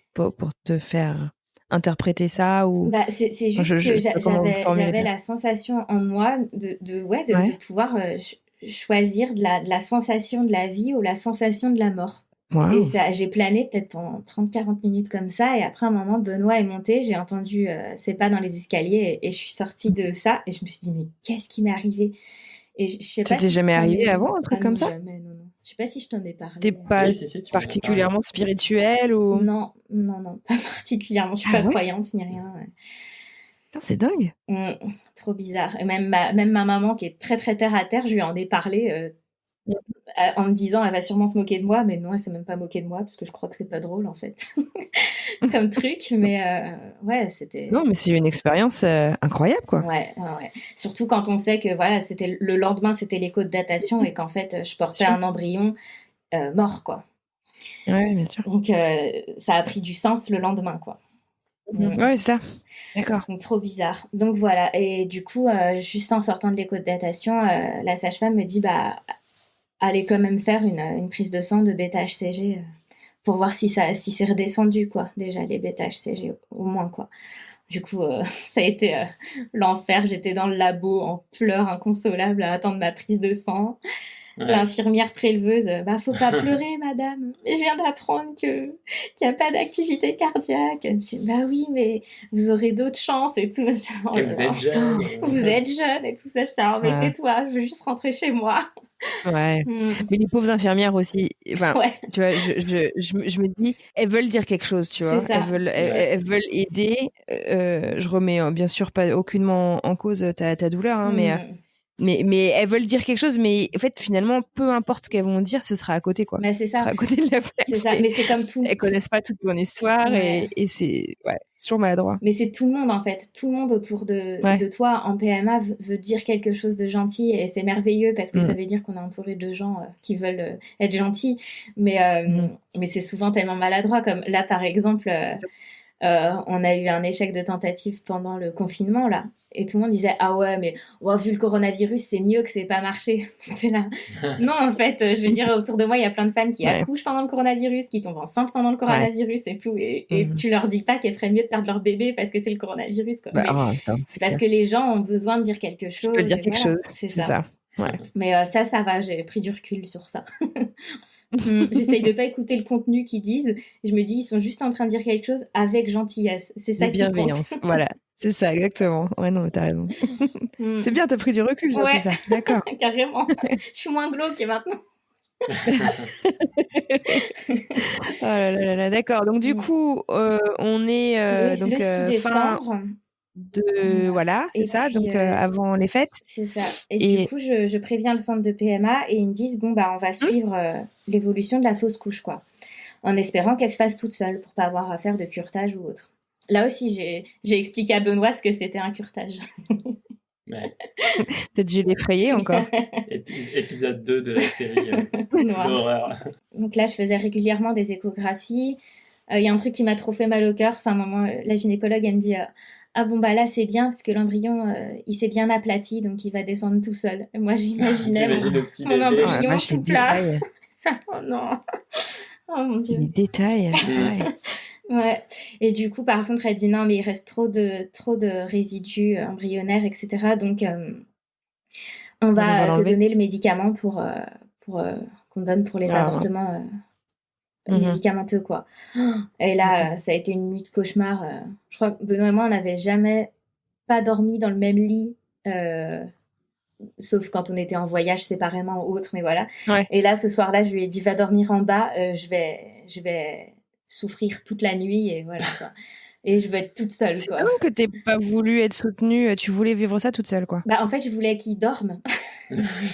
faire interpréter ça ou Bah, c'est enfin, juste que je sais pas comment formuler j'avais ça. la sensation en moi de Ouais. pouvoir choisir de la sensation de la vie ou la sensation de la mort. Et Waouh. ça, j'ai plané peut-être pendant 30-40 minutes comme ça. Et après, un moment, Benoît est monté. J'ai entendu ses pas dans les escaliers et je suis sortie de ça. Et je me suis dit, mais qu'est-ce qui m'est arrivé? Et je sais pas C'était si je jamais t'en arrivé ai... avant, un truc Ah comme non, ça? jamais, non, non. Je sais pas si je t'en ai T'es parlé. pas Oui, si, tu m'en as parlé. particulièrement spirituel ou? Non, non, non, pas particulièrement. Je suis Ah pas ouais? croyante ni rien. Ouais. Putain, c'est dingue. Trop bizarre. Et même ma maman, qui est très très terre à terre, je lui en ai parlé en me disant, elle va sûrement se moquer de moi, mais non, elle s'est même pas moquée de moi parce que je crois que c'est pas drôle en fait, comme truc. Mais ouais, Non, c'était mais c'est une expérience incroyable, quoi. ouais, ouais, ouais. Surtout quand on sait que voilà, c'était le lendemain, c'était l'écho de datation et qu'en fait, je portais Sûr. un embryon mort, quoi. Ouais, bien sûr. Donc ça a pris du sens le lendemain, quoi. Ouais, c'est ça. D'accord. Donc trop bizarre. Donc voilà. Et du coup, juste en sortant de l'écho de datation, la sage-femme me dit, bah aller quand même faire une prise de sang de bêta-HCG pour voir si c'est redescendu, quoi. Déjà, les bêta-HCG, au moins, quoi. Du coup, ça a été l'enfer. J'étais dans le labo en pleurs inconsolables à attendre ma prise de sang. Ouais. L'infirmière préleveuse, bah faut pas pleurer, madame. Mais je viens d'apprendre qu'il y a pas d'activité cardiaque. Je dis, bah oui, mais vous aurez d'autres chances et tout. Et vous êtes jeune. Vous êtes jeune et tout ça. Je dis, ah, mais Ouais. tais-toi, je veux juste rentrer chez moi. Ouais. Mais les pauvres infirmières aussi, enfin, Ouais, tu vois, je me dis, elles veulent dire quelque chose, tu c'est vois. ça. Ouais. Elles veulent aider. Je remets bien sûr pas aucunement en cause ta douleur, hein, mais elles veulent dire quelque chose, mais en fait, finalement, peu importe ce qu'elles vont dire, ce sera à côté, quoi. Mais c'est Ce ça. sera à côté de la plaque. C'est ça. Mais c'est comme tout. Elles connaissent pas toute ton histoire Ouais. et c'est, ouais, c'est toujours maladroit. Mais c'est tout le monde en fait, tout le monde autour de Ouais. toi en PMA veut dire quelque chose de gentil et c'est merveilleux parce que ça Mm. veut dire qu'on est entouré de gens qui veulent être gentils. Mais c'est souvent tellement maladroit comme là par exemple, on a eu un échec de tentative pendant le confinement là et tout le monde disait ah ouais mais vu le coronavirus c'est mieux que c'est pas marché. C'est là. Non en fait, je veux dire autour de moi il y a plein de femmes qui Ouais. accouchent pendant le coronavirus, qui tombent enceintes pendant le coronavirus et tout et tu leur dis pas qu'elles feraient mieux de perdre leur bébé parce que c'est le coronavirus quoi. Bah, Mais putain, c'est parce que les gens ont besoin de dire quelque chose. tu peux dire et quelque voilà, chose, c'est c'est ça. ça. Ouais. Mais ça va, j'ai pris du recul sur ça. J'essaye de pas écouter le contenu qu'ils disent. Je me dis, ils sont juste en train de dire quelque chose avec gentillesse. C'est ça De qui compte. bienveillance, voilà. C'est ça, exactement. Ouais, non, mais t'as raison. C'est bien, t'as pris du recul sur tout ça. D'accord. Carrément. Je suis moins glauque maintenant. Oh là là là, d'accord. Donc, du coup, on est Oui, donc, le 6 fin décembre. de... Voilà, c'est Et ça, puis, donc avant les fêtes. c'est ça. Et du coup, je préviens le centre de PMA et ils me disent, bon, bah, on va suivre l'évolution de la fausse couche, quoi. En espérant qu'elle se fasse toute seule pour pas avoir à faire de curetage ou autre. Là aussi, j'ai expliqué à Benoît ce que c'était un curetage. Ouais. Peut-être je l'ai effrayé encore. Épisode 2 de la série d'horreur. Donc là, je faisais régulièrement des échographies. Il y a un truc qui m'a trop fait mal au cœur. C'est un moment, la gynécologue, elle me dit ah bon, bah là, c'est bien parce que l'embryon, il s'est bien aplati, donc il va descendre tout seul. Et moi, j'imaginais mon embryon tout plat. Oh non. Oh mon Dieu. Les détails. Ouais. Et du coup, par contre, elle dit non, mais il reste trop de résidus embryonnaires, etc. Donc, on va te donner le médicament pour qu'on donne pour les avortements médicamenteux, quoi. Et là, ça a été une nuit de cauchemar. Je crois que Benoît et moi, on n'avait jamais pas dormi dans le même lit, sauf quand on était en voyage séparément ou autre, mais voilà. Ouais. Et là, ce soir-là, je lui ai dit, va dormir en bas, je vais souffrir toute la nuit et voilà, quoi. Et je veux être toute seule, quoi. C'est dingue que t'aies pas voulu être soutenue, tu voulais vivre ça toute seule, quoi. Bah, en fait, je voulais qu'il dorme.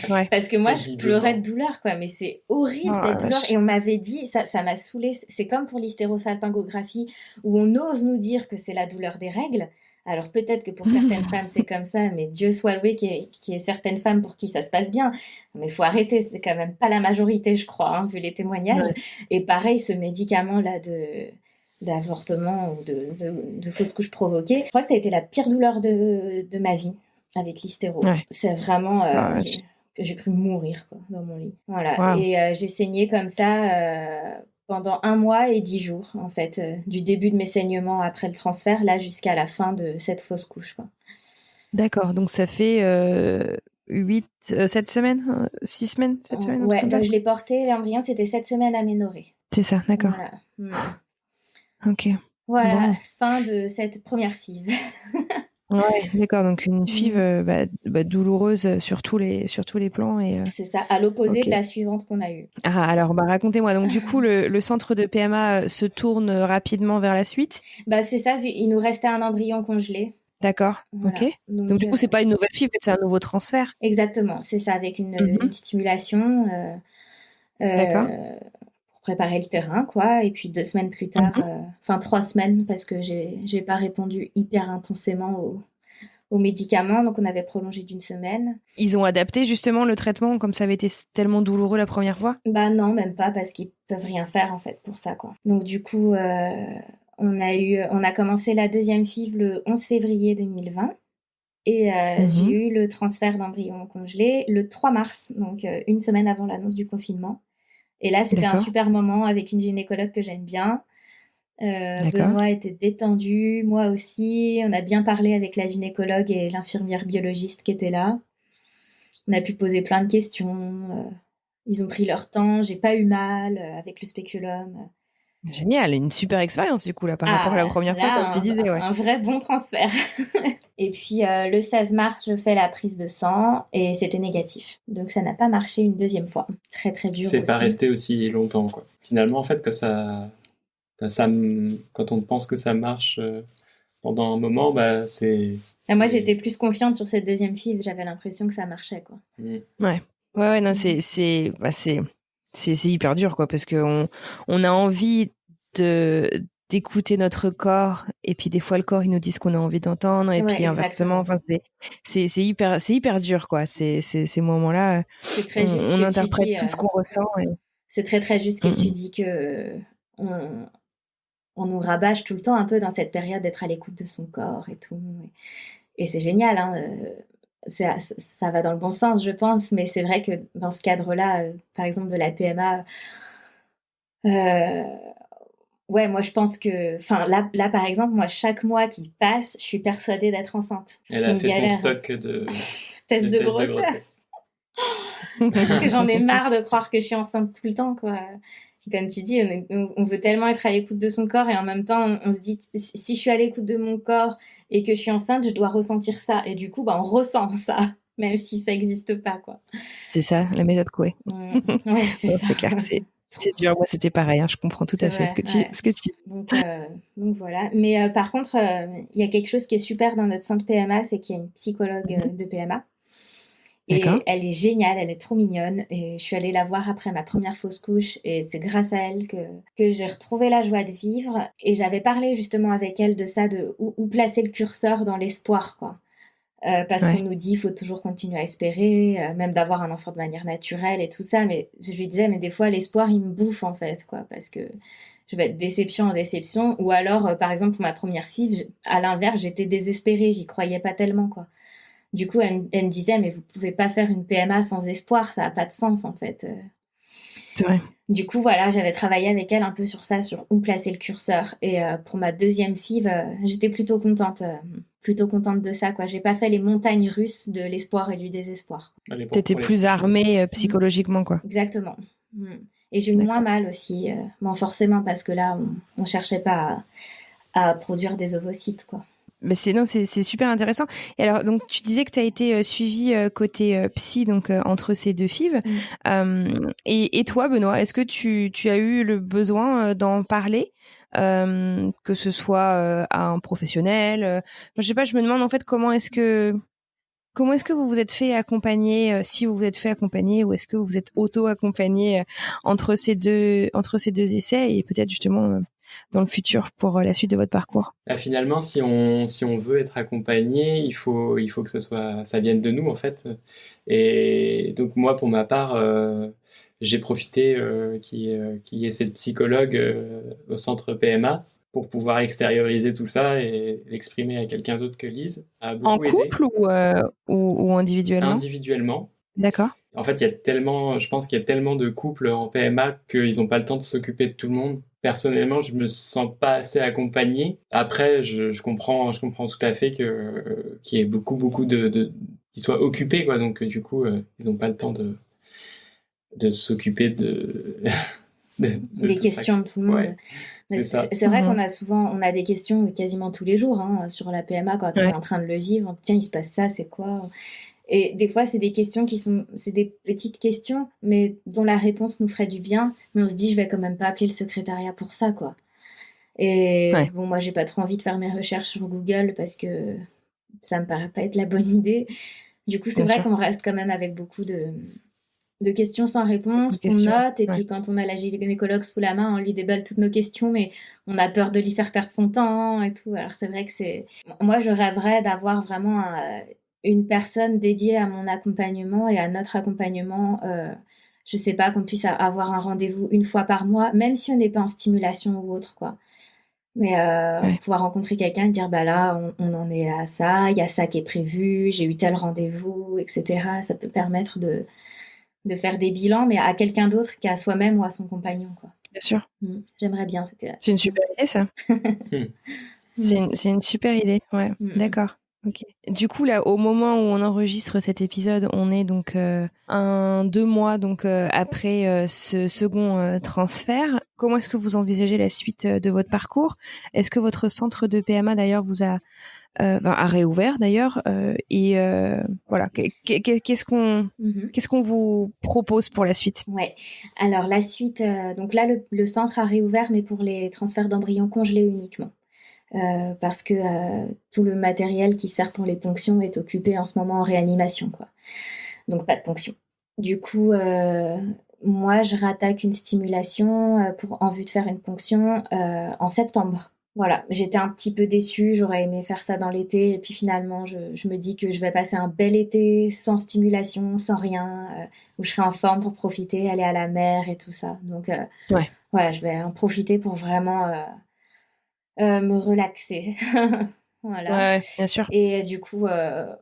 Ouais. Parce que moi, je pleurais de douleur, quoi. Mais c'est horrible, cette douleur. Et on m'avait dit, ça m'a saoulée. C'est comme pour l'hystérosalpingographie, où on ose nous dire que c'est la douleur des règles. Alors peut-être que pour certaines femmes, c'est comme ça, mais Dieu soit loué qu'il y ait certaines femmes pour qui ça se passe bien. Mais il faut arrêter, c'est quand même pas la majorité, je crois, hein, vu les témoignages. Ouais. Et pareil, ce médicament-là d'avortement ou de fausse couche provoquée, je crois que ça a été la pire douleur de ma vie. avec l'hystéro. Ouais. C'est vraiment... Ah, j'ai cru mourir quoi, dans mon lit. Voilà. Wow. Et j'ai saigné comme ça pendant 1 mois et 10 jours, en fait, du début de mes saignements après le transfert, là, jusqu'à la fin de cette fausse couche, quoi. D'accord, donc ça fait 7 semaines, 6 semaines, 7 semaines, un truc Ouais, comme donc ça. je l'ai porté, l'embryon, c'était 7 semaines aménorrhée. C'est ça, d'accord. Voilà. Ok. Voilà, Bon. fin de cette première FIV. Ouais, d'accord. Donc une FIV douloureuse sur tous les plans et C'est ça, à l'opposé ok. de la suivante qu'on a eue. Ah, alors racontez-moi. Donc du coup le centre de PMA se tourne rapidement vers la suite. Bah c'est ça, il nous restait un embryon congelé. D'accord. Voilà. Ok. Donc du coup c'est pas une nouvelle FIV, c'est un nouveau transfert. Exactement, c'est ça, avec une Mhm. stimulation D'accord. pour préparer le terrain, quoi. Et puis 2 semaines plus tard, Mhm. enfin 3 semaines, parce que j'ai pas répondu hyper intensément aux médicaments, donc on avait prolongé d'1 semaine. Ils ont adapté justement le traitement comme ça avait été tellement douloureux la première fois? Bah non, même pas, parce qu'ils peuvent rien faire en fait pour ça, quoi. Donc du coup, on a commencé la deuxième FIV le 11 février 2020 et j'ai Mhm. eu le transfert d'embryon congelé le 3 mars, donc 1 semaine avant l'annonce du confinement. Et là, c'était un D'accord. super moment avec une gynécologue que j'aime bien. D'accord. Benoît était détendu, moi aussi. On a bien parlé avec la gynécologue et l'infirmière biologiste qui était là. On a pu poser plein de questions. Ils ont pris leur temps. J'ai pas eu mal avec le spéculum. Génial, une super expérience du coup là par rapport à la Ah, première fois comme là, tu disais, ouais. un vrai bon transfert. Et puis le 16 mars, je fais la prise de sang et c'était négatif. Donc ça n'a pas marché une deuxième fois. Très très dur C'est aussi. pas resté aussi longtemps, quoi. Finalement, en fait, quand on pense que ça marche pendant un moment, bah Et moi, j'étais plus confiante sur cette deuxième FIV. J'avais l'impression que ça marchait, quoi. Ouais, non, c'est hyper dur quoi parce que on a envie d'écouter notre corps et puis des fois le corps il nous dit ce qu'on a envie d'entendre et Ouais, puis inversement, exactement. enfin c'est hyper dur quoi. Ces moments-là, C'est très juste ce on que tu interprète dis. tout ce qu'on ressent et C'est très très juste ce que Mm, tu mm. dis que on, on nous rabâche tout le temps un peu dans cette période d'être à l'écoute de son corps et tout. Et c'est génial, hein. Ça va dans le bon sens, je pense, mais c'est vrai que dans ce cadre-là, par exemple de la PMA, euh, ouais, moi je pense que, enfin là par exemple, moi chaque mois qui passe, je suis persuadée d'être enceinte. Elle C'est a une fait son galère. stock de Test de tests de grossesse. grossesse. Parce que j'en ai marre de croire que je suis enceinte tout le temps, quoi. Comme tu dis, on veut tellement être à l'écoute de son corps et en même temps, on se dit, si je suis à l'écoute de mon corps et que je suis enceinte, je dois ressentir ça. Et du coup, bah, on ressent ça, même si ça n'existe pas, quoi. C'est ça, la méthode Coué. Ouais, c'est Non, ça. c'est clair que c'est dur. Moi, c'était pareil, hein. Je comprends tout C'est à fait vrai, ouais. ce que tu Donc voilà. Mais par contre, il y a quelque chose qui est super dans notre centre PMA, c'est qu'il y a une psychologue Mhm. de PMA. D'accord. Et elle est géniale, elle est trop mignonne. Et je suis allée la voir après ma première fausse couche. Et c'est grâce à elle que j'ai retrouvé la joie de vivre. Et j'avais parlé justement avec elle de ça, de où placer le curseur dans l'espoir, quoi. Parce qu'on Ouais. nous dit il faut toujours continuer à espérer, même d'avoir un enfant de manière naturelle et tout ça. Mais je lui disais, mais des fois, l'espoir, il me bouffe, en fait, quoi. Parce que je vais être déception en déception. Ou alors, par exemple, pour ma première fille, à l'inverse, j'étais désespérée. J'y croyais pas tellement, quoi. Du coup, elle me disait, mais vous pouvez pas faire une PMA sans espoir, ça a pas de sens en fait. C'est vrai. Du coup, voilà, j'avais travaillé avec elle un peu sur ça, sur où placer le curseur. Et pour ma deuxième FIV, j'étais plutôt contente de ça, quoi. J'ai pas fait les montagnes russes de l'espoir et du désespoir. Allez, T'étais pour les plus prochaines. armée psychologiquement, quoi. Exactement. Et j'ai eu moins D'accord. mal aussi, bon, forcément, parce que là, on cherchait pas à produire des ovocytes, quoi. Mais c'est super intéressant. Et alors, donc, tu disais que tu as été suivie côté psy, donc entre ces deux FIV. Et toi, Benoît, est-ce que tu as eu le besoin d'en parler, que ce soit à un professionnel je sais pas, je me demande en fait comment est-ce que vous vous êtes fait accompagner, si vous vous êtes fait accompagner, ou est-ce que vous vous êtes auto-accompagné entre ces deux essais et peut-être justement dans le futur pour la suite de votre parcours? Finalement, si on veut être accompagné, il faut que ça vienne de nous, en fait. Et donc, moi, pour ma part, j'ai profité qu'il y ait cette psychologue au centre PMA pour pouvoir extérioriser tout ça et l'exprimer à quelqu'un d'autre que Lise a En beaucoup aidé. couple ou individuellement? Individuellement. D'accord. En fait, je pense qu'il y a tellement de couples en PMA qu'ils n'ont pas le temps de s'occuper de tout le monde. Personnellement, je me sens pas assez accompagné. Après, je comprends tout à fait qu'il y ait beaucoup qui soient occupés, quoi. Donc, du coup, ils n'ont pas le temps de s'occuper de Des tout questions de tout le monde. Ouais, Mais c'est ça. c'est vrai qu'on on a des questions quasiment tous les jours sur la PMA quand on est en train de le vivre. Tiens, il se passe ça, c'est quoi? Et des fois, c'est des questions c'est des petites questions, mais dont la réponse nous ferait du bien. Mais on se dit, je vais quand même pas appeler le secrétariat pour ça, quoi. Et bon, moi, j'ai pas trop envie de faire mes recherches sur Google parce que ça me paraît pas être la bonne idée. Du coup, c'est vrai qu'on reste quand même avec beaucoup de questions sans réponse, qu'on note, et puis quand on a la gynécologue sous la main, on lui déballe toutes nos questions, mais on a peur de lui faire perdre son temps et tout. Alors c'est vrai que moi je rêverais d'avoir vraiment une personne dédiée à mon accompagnement et à notre accompagnement. Je sais pas, qu'on puisse avoir un rendez-vous une fois par mois, même si on n'est pas en stimulation ou autre, quoi. Mais pouvoir rencontrer quelqu'un et dire, bah là, on en est à ça, il y a ça qui est prévu, j'ai eu tel rendez-vous, etc. Ça peut permettre de faire des bilans, mais à quelqu'un d'autre qu'à soi-même ou à son compagnon, quoi. Bien sûr. J'aimerais bien. C'est une super idée, ça. C'est une super idée, ouais. D'accord. Ok. Du coup, là, au moment où on enregistre cet épisode, on est donc 2 mois donc après ce second transfert. Comment est-ce que vous envisagez la suite de votre parcours? Est-ce que votre centre de PMA d'ailleurs vous a réouvert d'ailleurs et voilà, qu'est-ce qu'on vous propose pour la suite? Ouais. Alors la suite, donc là le centre a réouvert, mais pour les transferts d'embryons congelés uniquement. Parce que tout le matériel qui sert pour les ponctions est occupé en ce moment en réanimation, quoi. Donc pas de ponction. Du coup, moi, je rattaque une stimulation en vue de faire une ponction en septembre. Voilà, j'étais un petit peu déçue, j'aurais aimé faire ça dans l'été, et puis finalement, je me dis que je vais passer un bel été sans stimulation, sans rien, où je serai en forme pour profiter, aller à la mer et tout ça. Donc voilà, je vais en profiter pour vraiment me relaxer. Voilà. Ouais, bien sûr. Et du coup,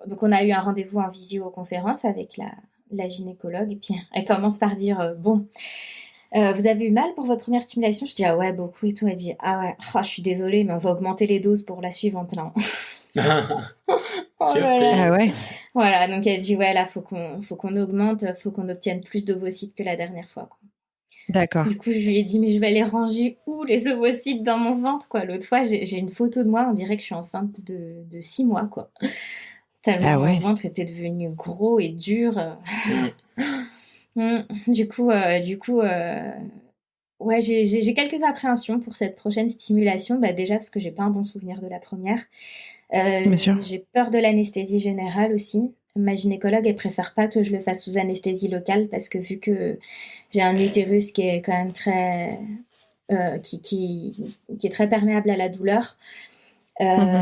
donc on a eu un rendez-vous en visioconférence avec la gynécologue, et puis elle commence par dire bon, vous avez eu mal pour votre première stimulation? Je dis ah ouais, beaucoup et tout. Elle dit ah ouais, je suis désolée, mais on va augmenter les doses pour la suivante là. Ah ouais. Voilà, donc elle dit ouais, là faut qu'on augmente, faut qu'on obtienne plus d'ovocytes que la dernière fois, quoi. D'accord. Du coup, je lui ai dit, mais je vais les ranger où, les ovocytes, dans mon ventre, quoi. L'autre fois, j'ai une photo de moi, on dirait que je suis enceinte de 6 mois, quoi. Tellement mon ventre était devenu gros et dur. Du coup, ouais, j'ai quelques appréhensions pour cette prochaine stimulation. Bah, déjà, parce que j'ai pas un bon souvenir de la première. Bien sûr. J'ai peur de l'anesthésie générale aussi. Ma gynécologue, elle préfère pas que je le fasse sous anesthésie locale parce que vu que j'ai un utérus qui est quand même très qui est très perméable à la douleur,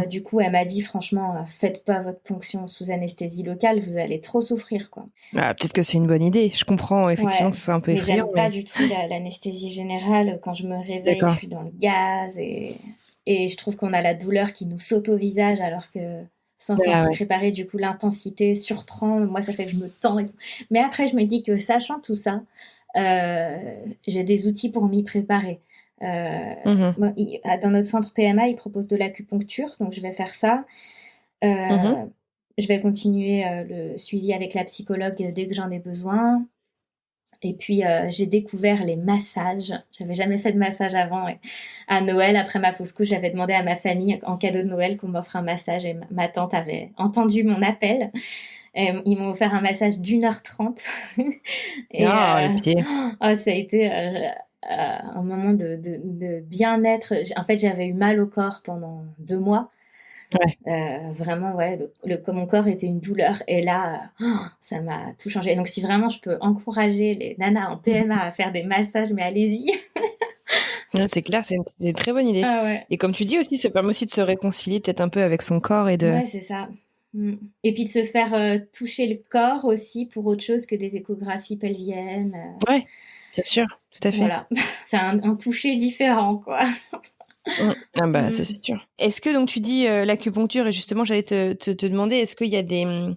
du coup, elle m'a dit franchement, faites pas votre ponction sous anesthésie locale, vous allez trop souffrir, quoi. Ah, peut-être que c'est une bonne idée. Je comprends effectivement que ce soit un peu effrayant. Mais j'aime pas du tout l'anesthésie générale. Quand je me réveille, je suis dans le gaz et je trouve qu'on a la douleur qui nous saute au visage alors que sans s'y préparer, du coup, l'intensité surprend. Moi, ça fait que je me tends. Mais après, je me dis que sachant tout ça, j'ai des outils pour m'y préparer. Bon, dans notre centre PMA, ils proposent de l'acupuncture, donc je vais faire ça. Je vais continuer le suivi avec la psychologue dès que j'en ai besoin. Et puis, j'ai découvert les massages. J'avais jamais fait de massage avant. Et à Noël, après ma fausse couche, j'avais demandé à ma famille, en cadeau de Noël, qu'on m'offre un massage. Et ma tante avait entendu mon appel. Et ils m'ont offert un massage d'1h30. Et, le pied. Ça a été un moment de bien-être. En fait, j'avais eu mal au corps pendant 2 mois. Vraiment, mon corps était une douleur. Et là, ça m'a tout changé. Donc, si vraiment je peux encourager les nanas en PMA à faire des massages, mais allez-y. C'est clair, c'est une très bonne idée. Et comme tu dis aussi, ça permet aussi de se réconcilier peut-être un peu avec son corps et de... Ouais, c'est ça. Et puis de se faire toucher le corps aussi pour autre chose que des échographies pelviennes. Ouais, bien sûr, tout à fait. Voilà, c'est un toucher différent, quoi. Ah bah ça Mm. c'est sûr. Est-ce que donc tu dis l'acupuncture et justement j'allais te demander est-ce qu'il y a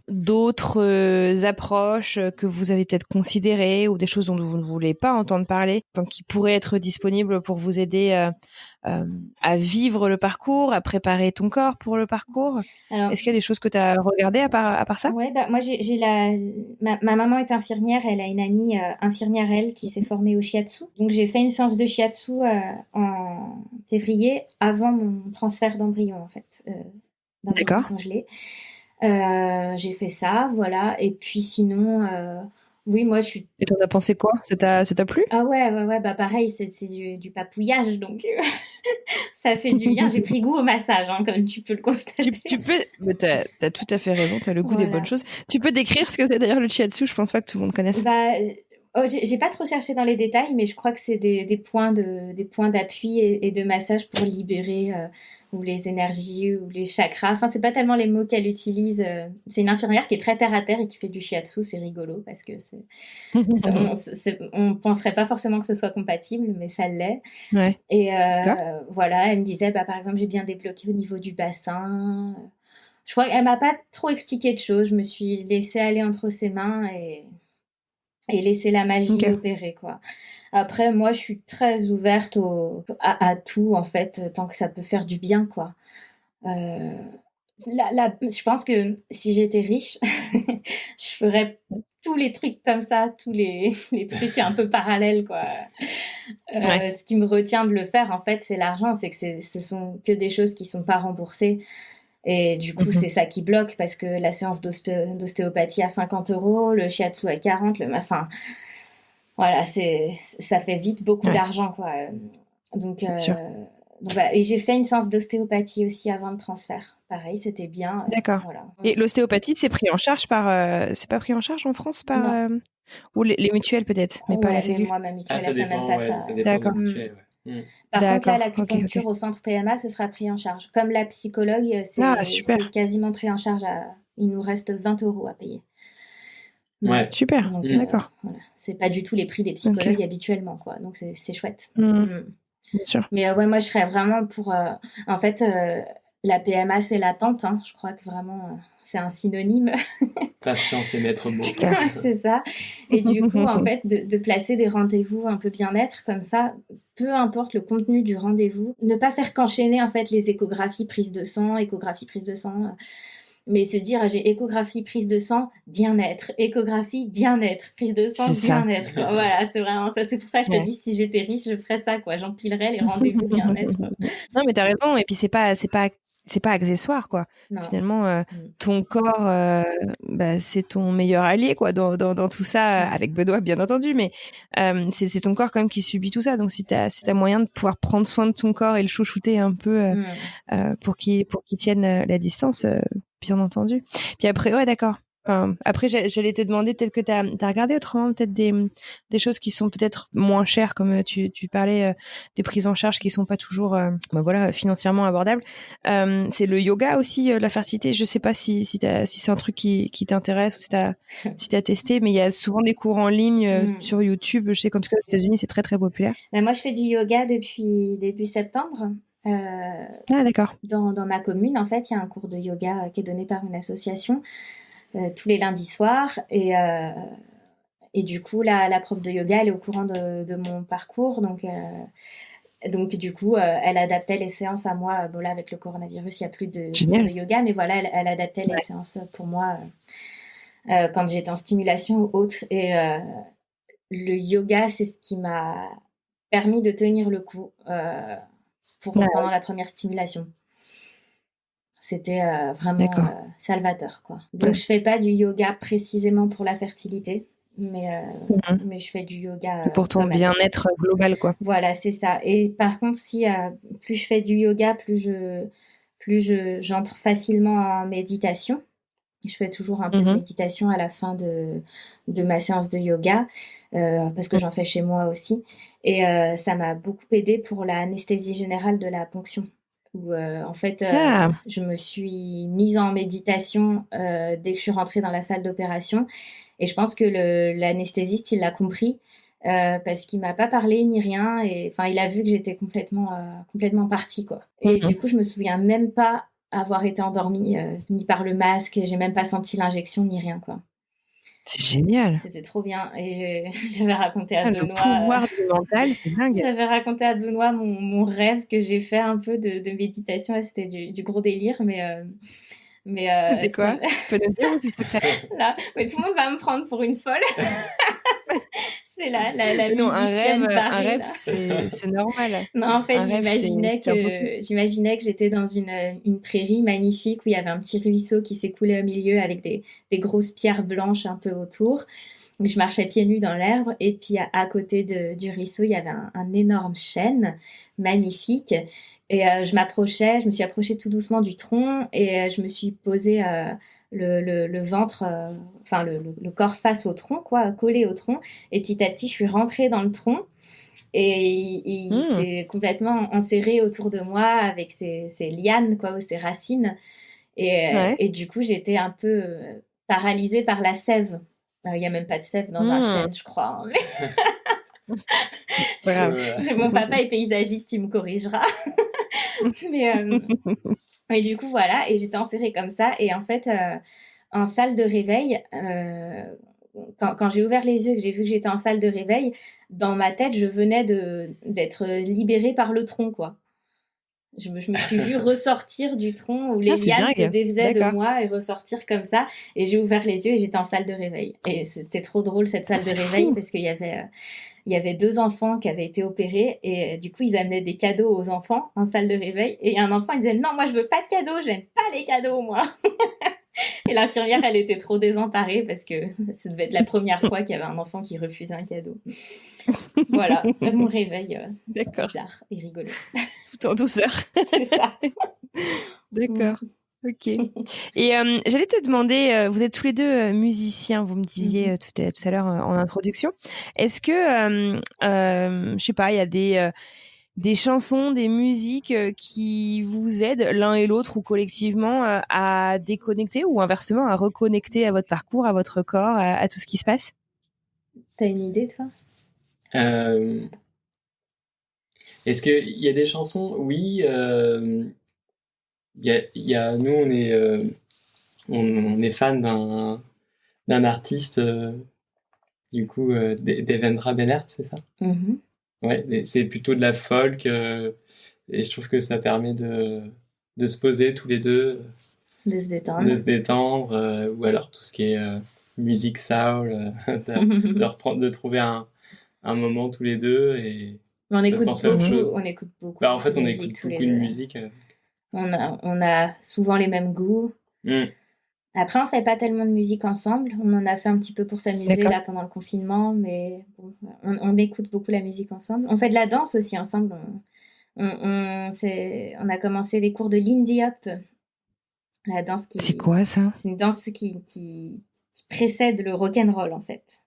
d'autres approches que vous avez peut-être considérées ou des choses dont vous ne voulez pas entendre parler, enfin, qui pourraient être disponibles pour vous aider à vivre le parcours, à préparer ton corps pour le parcours? Alors, Est-ce qu'il y a des choses que tu as regardées à part ça? ouais, bah, moi, ma maman est infirmière, elle a une amie infirmière, elle, qui s'est formée au shiatsu. Donc, j'ai fait une séance de shiatsu en février, avant mon transfert d'embryon, en fait, d'embryon D'accord. congelé. J'ai fait ça, voilà. Et puis, sinon, oui, moi, je suis... Et t'en as pensé quoi? Ça t'a plu? Ah ouais, bah pareil, c'est du papouillage, donc ça fait du bien. J'ai pris goût au massage, hein, comme tu peux le constater. Tu peux, mais t'as tout à fait raison, t'as le goût des bonnes Voilà. choses. Tu peux décrire ce que c'est d'ailleurs le shiatsu? Je pense pas que tout le monde connaisse. Bah, j'ai pas trop cherché dans les détails, mais je crois que c'est des points d'appui et de massage pour libérer ou les énergies ou les chakras. Enfin, c'est pas tellement les mots qu'elle utilise. C'est une infirmière qui est très terre à terre et qui fait du shiatsu. C'est rigolo parce que on penserait pas forcément que ce soit compatible, mais ça l'est. Ouais. Et D'accord. voilà, elle me disait, bah par exemple, j'ai bien débloqué au niveau du bassin. Je crois qu'elle m'a pas trop expliqué de choses. Je me suis laissée aller entre ses mains et laisser la magie Ok. opérer, quoi. Après, moi, je suis très ouverte à tout, en fait, tant que ça peut faire du bien, quoi. Euh, je pense que si j'étais riche, je ferais tous les trucs comme ça, tous les trucs un peu parallèles, quoi. Ouais. Ce qui me retient de le faire, en fait, c'est l'argent. C'est que ce sont que des choses qui sont pas remboursées. Et du coup, c'est ça qui bloque parce que la séance d'ostéopathie à 50 €, le shiatsu à 40, enfin, voilà, ça fait vite beaucoup Ouais. d'argent, quoi. Donc, Bien sûr. donc voilà. Et j'ai fait une séance d'ostéopathie aussi avant le transfert. Pareil, c'était bien. D'accord. Voilà. Et l'ostéopathie, c'est pris en charge c'est pas pris en charge en France par, Non. ou les mutuelles peut-être, mais pas la Ouais, mais Sécu. moi, ma Ah, mutuelle, ça elle fait même dépend, pas ouais, ça. ça dépend des D'accord. mutuelles, ouais. Par contre, là, D'accord. Ok, l'acupuncture ok. au centre PMA, ce sera pris en charge. Comme la psychologue, Ah, c'est super. quasiment pris en charge. Il nous reste 20 € à payer. Ouais. Super. Donc, D'accord. voilà. C'est pas du tout les prix des Ok. psychologues habituellement, quoi. Donc, c'est chouette. Bien sûr. Mais ouais, moi, je serais vraiment pour... en fait, la PMA, c'est l'attente. Hein. Je crois que vraiment, c'est un synonyme. Patience et maître mot. C'est clair. Ouais, c'est ça. Et du coup, en fait, de placer des rendez-vous un peu bien-être comme ça, peu importe le contenu du rendez-vous, ne pas faire qu'enchaîner, en fait, les échographies, prise de sang, mais se dire j'ai échographie, prise de sang, bien-être, échographie, bien-être, prise de sang, C'est ça. bien-être, quoi. Voilà, c'est vraiment ça. C'est pour ça que je te Ouais. dis, si j'étais riche, je ferais ça, quoi. J'empilerais les rendez-vous bien-être. Non, mais t'as raison. Et puis c'est pas accessoire, quoi. Non. Finalement, ton corps, c'est ton meilleur allié, quoi, dans tout ça, avec Benoît, bien entendu. Mais c'est ton corps quand même qui subit tout ça. Donc si t'as moyen de pouvoir prendre soin de ton corps et le chouchouter un peu pour qu'il tienne la distance, bien entendu. Puis après, ouais, d'accord. Enfin, après, j'allais te demander peut-être que t'as regardé autrement peut-être des choses qui sont peut-être moins chères, comme tu parlais des prises en charge qui sont pas toujours, voilà, financièrement abordables. C'est le yoga aussi, la fertilité. Je sais pas si c'est un truc qui t'intéresse ou si t'as testé, mais il y a souvent des cours en ligne sur YouTube. Je sais qu'en tout cas aux États-Unis c'est très très populaire. Ben, moi, je fais du yoga depuis début septembre. Ah d'accord. Dans ma commune, en fait, il y a un cours de yoga qui est donné par une association tous les lundis soirs. Et du coup, la prof de yoga, elle est au courant de mon parcours. Donc du coup, elle adaptait les séances à moi. Bon, là, avec le coronavirus, il n'y a plus de cours de yoga. Mais voilà, elle adaptait les séances pour moi quand j'étais en stimulation ou autre. Et le yoga, c'est ce qui m'a permis de tenir le coup pendant la première stimulation. C'était vraiment salvateur, quoi. Donc, je fais pas du yoga précisément pour la fertilité, mais je fais du yoga pour ton bien-être global, quoi. Voilà, c'est ça. Et par contre, plus je fais du yoga, plus j'entre facilement en méditation. Je fais toujours un peu de méditation à la fin de ma séance de yoga, parce que j'en fais chez moi aussi. Et ça m'a beaucoup aidé pour l'anesthésie générale de la ponction. Où en fait, je me suis mise en méditation dès que je suis rentrée dans la salle d'opération. Et je pense que l'anesthésiste, il l'a compris. parce qu'il m'a pas parlé ni rien. Et enfin, il a vu que j'étais complètement partie, quoi. Et du coup, je me souviens même pas avoir été endormie, ni par le masque. J'ai même pas senti l'injection ni rien, quoi. C'est génial. C'était trop bien. Et j'avais raconté à Le Benoît. pouvoir du mental, c'est dingue. J'avais raconté à Benoît mon rêve que j'ai fait un peu de méditation. Là, c'était du gros délire, mais C'était quoi? Tu peux nous dire ou c'est secret? là, mais tout le monde va me prendre pour une folle. C'est la Non, musicienne un barrée, rêve, là. c'est normal. Non, en fait, Un rêve, j'imaginais que j'étais dans une prairie magnifique où il y avait un petit ruisseau qui s'écoulait au milieu avec des grosses pierres blanches un peu autour. Donc, je marchais pieds nus dans l'herbe et puis à côté du ruisseau, il y avait un énorme chêne magnifique. Et je me suis approchée tout doucement du tronc et je me suis posée le ventre, enfin le corps face au tronc, quoi, collé au tronc. Et petit à petit, je suis rentrée dans le tronc et il s'est complètement enserré autour de moi avec ses lianes, quoi, ou ses racines. Et du coup, j'étais un peu paralysée par la sève. Il n'y a même pas de sève dans un chêne, je crois. Hein, mais... Mon papa est paysagiste, il me corrigera. Mais du coup, voilà, et j'étais enserrée comme ça. Et en fait, en salle de réveil, quand j'ai ouvert les yeux et que j'ai vu que j'étais en salle de réveil, dans ma tête, je venais d'être libérée par le tronc, quoi. Je me suis vue ressortir du tronc où les lianes se défaisaient de moi et ressortir comme ça. Et j'ai ouvert les yeux et j'étais en salle de réveil. Et c'était trop drôle, cette salle de réveil, parce qu'il y avait 2 enfants qui avaient été opérés et du coup, ils amenaient des cadeaux aux enfants en salle de réveil. Et un enfant, il disait « Non, moi, je veux pas de cadeaux, j'aime pas les cadeaux, moi !» Et l'infirmière, elle était trop désemparée parce que ça devait être la première fois qu'il y avait un enfant qui refusait un cadeau. Voilà, mon réveil bizarre et rigolo. Tout en douceur. C'est ça. D'accord. Ok. Et j'allais te demander, vous êtes tous les deux musiciens, vous me disiez tout à l'heure en introduction. Est-ce que, je sais pas, il y a des chansons, des musiques qui vous aident l'un et l'autre ou collectivement à déconnecter ou inversement à reconnecter à votre parcours, à votre corps, à tout ce qui se passe? T'as une idée, toi? Est-ce qu'il y a des chansons? Oui. Nous, on est fan d'un artiste, du coup, Devendra Banhart, c'est ça? Ouais, c'est plutôt de la folk, et je trouve que ça permet de se poser tous les deux, de se détendre, ou alors tout ce qui est musique soul, de trouver un moment tous les deux et on écoute penser à autre chose. On écoute beaucoup. En fait, on écoute beaucoup de musique. On a souvent les mêmes goûts. Après, on fait pas tellement de musique ensemble. On en a fait un petit peu pour s'amuser là pendant le confinement, mais bon, on écoute beaucoup la musique ensemble. On fait de la danse aussi ensemble. On a commencé les cours de Lindy Hop. La danse qui. C'est quoi ça? C'est une danse qui précède le rock'n'roll en fait.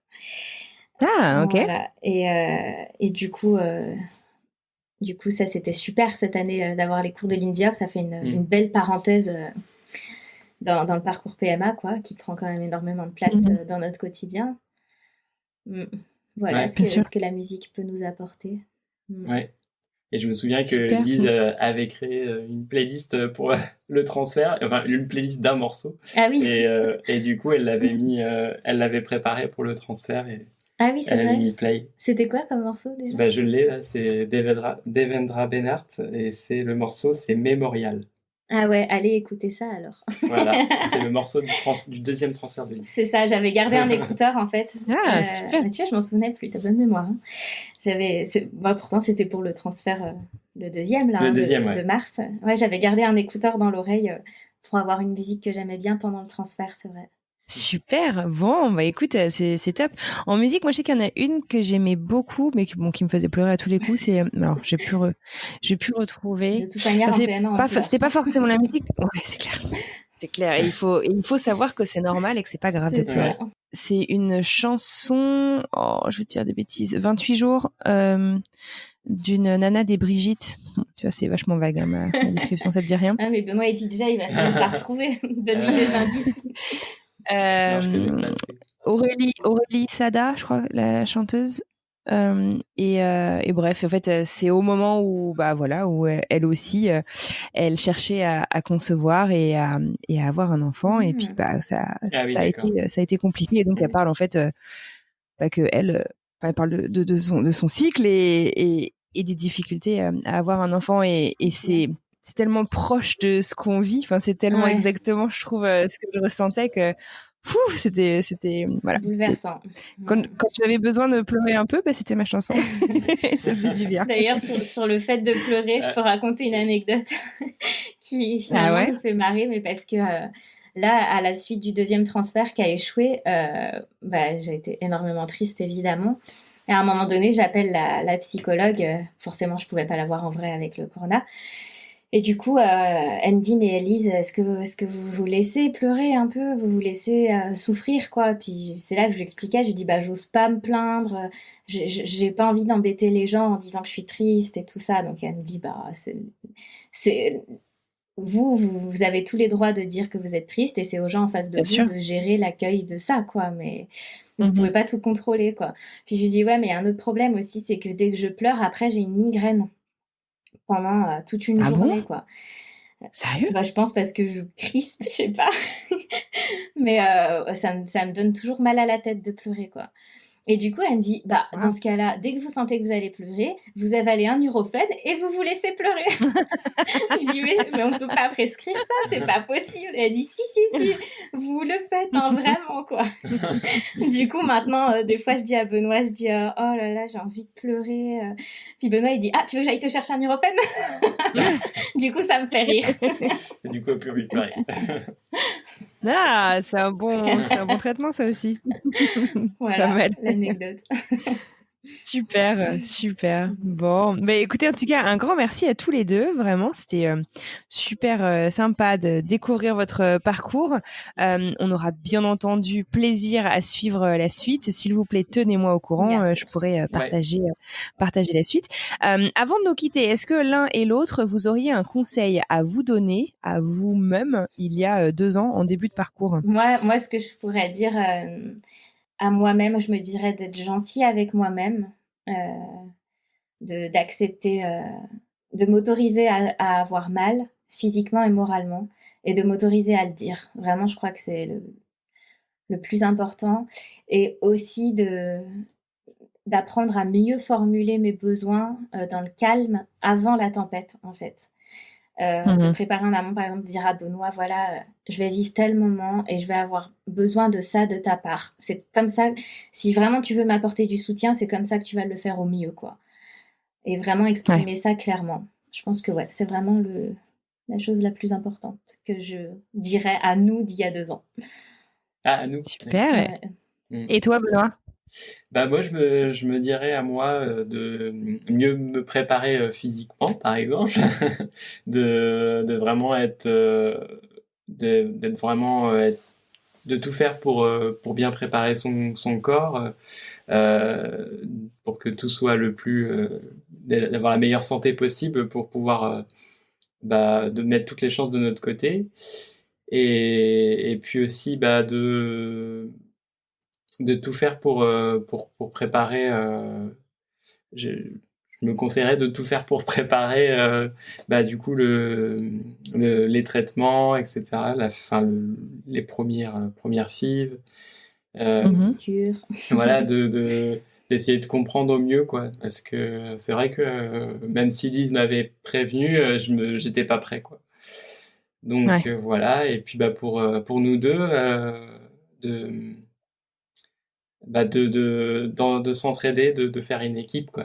Ah, ok. Voilà. Et du coup, ça c'était super cette année d'avoir les cours de Lindy Hop. Ça fait une belle parenthèse. Dans le parcours PMA, quoi, qui prend quand même énormément de place dans notre quotidien. Voilà ce que la musique peut nous apporter. Ouais. Et je me souviens que Lise avait créé une playlist pour le transfert, enfin une playlist d'un morceau. Ah oui. Et du coup, elle l'avait préparé pour le transfert et ah oui, c'est elle vrai. a mis play. C'était quoi comme morceau déjà? Je l'ai là, c'est Devendra Banhart et le morceau, c'est Mémorial. Ah ouais, allez écouter ça alors. Voilà, c'est le morceau du deuxième transfert de Lise. C'est ça, j'avais gardé un écouteur en fait. Ah, super. Mais tu vois, je m'en souvenais plus, t'as bonne mémoire. Hein. Pourtant, c'était pour le transfert, le deuxième là, de mars. Ouais, j'avais gardé un écouteur dans l'oreille pour avoir une musique que j'aimais bien pendant le transfert, c'est vrai. Super, bon, écoute, c'est top. En musique, moi je sais qu'il y en a une que j'aimais beaucoup, mais qui me faisait pleurer à tous les coups, c'est... Alors, j'ai pu retrouver... De toute manière, c'était pas forcément la musique. Ouais, c'est clair. C'est clair, et il faut savoir que c'est normal et que c'est pas grave de pleurer. C'est une chanson, je vais te dire des bêtises, 28 jours, d'une nana des Brigitte. Tu vois, c'est vachement vague, hein, ma description, ça te dit rien? Ah, mais Benoît est DJ, il va falloir la retrouver. Donne-lui des indices. Aurélie Sada, je crois, la chanteuse. Et bref, en fait, c'est au moment où, bah voilà, où elle aussi, elle cherchait à concevoir et à avoir un enfant. Et puis, bah, Ah oui, ça d'accord. a été compliqué. Et donc, elle parle en fait, bah, que elle, elle parle de son cycle et des difficultés à avoir un enfant. Et c'est tellement proche de ce qu'on vit. Enfin, c'est tellement Ouais, exactement, je trouve, ce que je ressentais que, c'était, voilà. bouleversant. Quand tu avais besoin de pleurer un peu, bah, c'était ma chanson. Ça faisait du bien. D'ailleurs, sur le fait de pleurer, je peux raconter une anecdote qui Ah finalement ouais? nous fait marrer, mais parce que là, à la suite du deuxième transfert qui a échoué, bah, j'ai été énormément triste, évidemment. Et à un moment donné, j'appelle la psychologue. Forcément, je pouvais pas la voir en vrai avec le corona. Et du coup, elle me dit, mais Elise, est-ce que vous vous laissez pleurer un peu, vous vous laissez souffrir, quoi. Puis c'est là que je lui expliquais, je lui dis, bah, j'ose pas me plaindre, j'ai pas envie d'embêter les gens en disant que je suis triste et tout ça. Donc elle me dit, bah, c'est, vous avez tous les droits de dire que vous êtes triste et c'est aux gens en face de Bien vous sûr. de gérer l'accueil de ça, quoi. Mais vous Mhm. pouvez pas tout contrôler, quoi. Puis je lui dis, ouais, mais il y a un autre problème aussi, c'est que dès que je pleure, après, j'ai une migraine pendant toute une Ah bon? journée, quoi. Sérieux? Bah, je pense parce que je crispe, je sais pas. Mais ça me donne toujours mal à la tête de pleurer, quoi. Et du coup, elle me dit, bah, dans Wow. ce cas-là, dès que vous sentez que vous allez pleurer, vous avalez un Nurofen et vous vous laissez pleurer. Je dis, mais on peut pas prescrire ça, c'est pas possible. Et elle dit, si, vous le faites, hein, vraiment, quoi. Du coup, maintenant, des fois, je dis à Benoît, je dis, oh là là, j'ai envie de pleurer. Puis Benoît, il dit, ah, tu veux que j'aille te chercher un Nurofen? Du coup, ça me fait rire. Et du coup, plus envie de pleurer. Ah, c'est un bon traitement, ça aussi. Pas Voilà, mal. l'anecdote. Super, super. Bon, mais écoutez, en tout cas, un grand merci à tous les deux. Vraiment, c'était super sympa de découvrir votre parcours. On aura bien entendu plaisir à suivre la suite. S'il vous plaît, tenez-moi au courant. Bien Je sûr. pourrais Ouais. partager la suite. Avant de nous quitter, est-ce que l'un et l'autre, vous auriez un conseil à vous donner, à vous-même, il y a 2 ans, en début de parcours? Moi, ce que je pourrais dire à moi-même, je me dirais d'être gentille avec moi-même, euh, d'accepter, de m'autoriser à avoir mal, physiquement et moralement, et de m'autoriser à le dire. Vraiment, je crois que c'est le plus important. Et aussi d'apprendre à mieux formuler mes besoins dans le calme avant la tempête, en fait. De préparer en amont, par exemple, de dire à Benoît, voilà, je vais vivre tel moment et je vais avoir besoin de ça de ta part. C'est comme ça, si vraiment tu veux m'apporter du soutien, c'est comme ça que tu vas le faire au mieux, quoi. Et vraiment Ouais, exprimer ça clairement. Je pense que ouais, c'est vraiment la chose la plus importante que je dirais à nous d'il y a 2 ans. Ah, à nous. D'accord. super. Ouais. Mm. Et toi, Benoît? Bah moi, je me dirais à moi de mieux me préparer physiquement, par exemple, de vraiment être, d'être vraiment, de tout faire pour bien préparer son corps, pour que tout soit le plus, d'avoir la meilleure santé possible pour pouvoir, bah, de mettre toutes les chances de notre côté. Et puis aussi, bah, de tout faire pour préparer. Je, je me conseillerais de tout faire pour préparer, bah, du coup, les traitements, etc. Les premières FIV. Les Mhm. piqûres. Voilà, d'essayer de comprendre au mieux, quoi. Parce que c'est vrai que même si Lise m'avait prévenu, j'étais pas prêt, quoi. Donc Ouais. voilà, et puis bah, pour nous deux, de bah de s'entraider, de faire une équipe, quoi.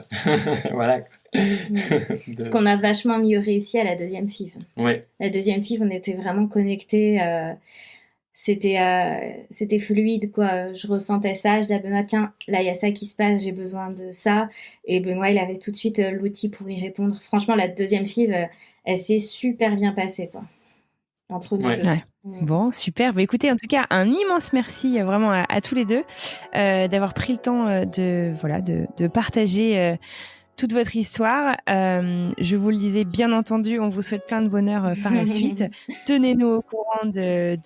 Voilà. Parce De... qu'on a vachement mieux réussi à la deuxième FIV. Ouais, La deuxième FIV, on était vraiment connectés. C'était fluide, quoi. Je ressentais ça, je disais à Benoît, tiens, là il y a ça qui se passe, j'ai besoin de ça. Et Benoît, il avait tout de suite l'outil pour y répondre. Franchement, la deuxième FIV, elle s'est super bien passée, quoi, entre nous ouais. deux. Ouais. Bon, super. Bah, écoutez, en tout cas, un immense merci vraiment à tous les deux d'avoir pris le temps de partager toute votre histoire. Je vous le disais, bien entendu, on vous souhaite plein de bonheur par la suite. Tenez-nous au courant de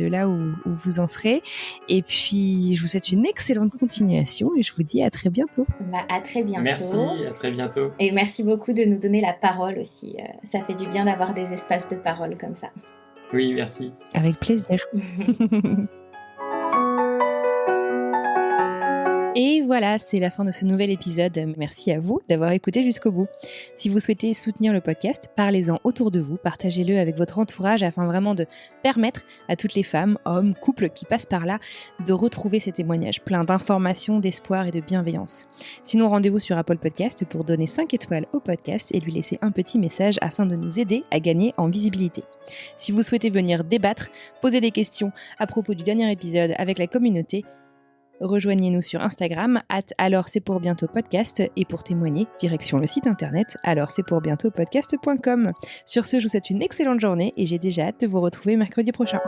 là où vous en serez. Et puis, je vous souhaite une excellente continuation et je vous dis à très bientôt. À très bientôt. Merci, à très bientôt. Et merci beaucoup de nous donner la parole aussi. Ça fait du bien d'avoir des espaces de parole comme ça. Oui, merci. Avec plaisir. Et voilà, c'est la fin de ce nouvel épisode. Merci à vous d'avoir écouté jusqu'au bout. Si vous souhaitez soutenir le podcast, parlez-en autour de vous, partagez-le avec votre entourage afin vraiment de permettre à toutes les femmes, hommes, couples qui passent par là de retrouver ces témoignages pleins d'informations, d'espoir et de bienveillance. Sinon, rendez-vous sur Apple Podcast pour donner 5 étoiles au podcast et lui laisser un petit message afin de nous aider à gagner en visibilité. Si vous souhaitez venir débattre, poser des questions à propos du dernier épisode avec la communauté, rejoignez-nous sur Instagram @alors-c'est-pour-bientôt-podcast et pour témoigner, direction le site internet alors-c'est-pour-bientôt-podcast.com. Sur ce, je vous souhaite une excellente journée et j'ai déjà hâte de vous retrouver mercredi prochain.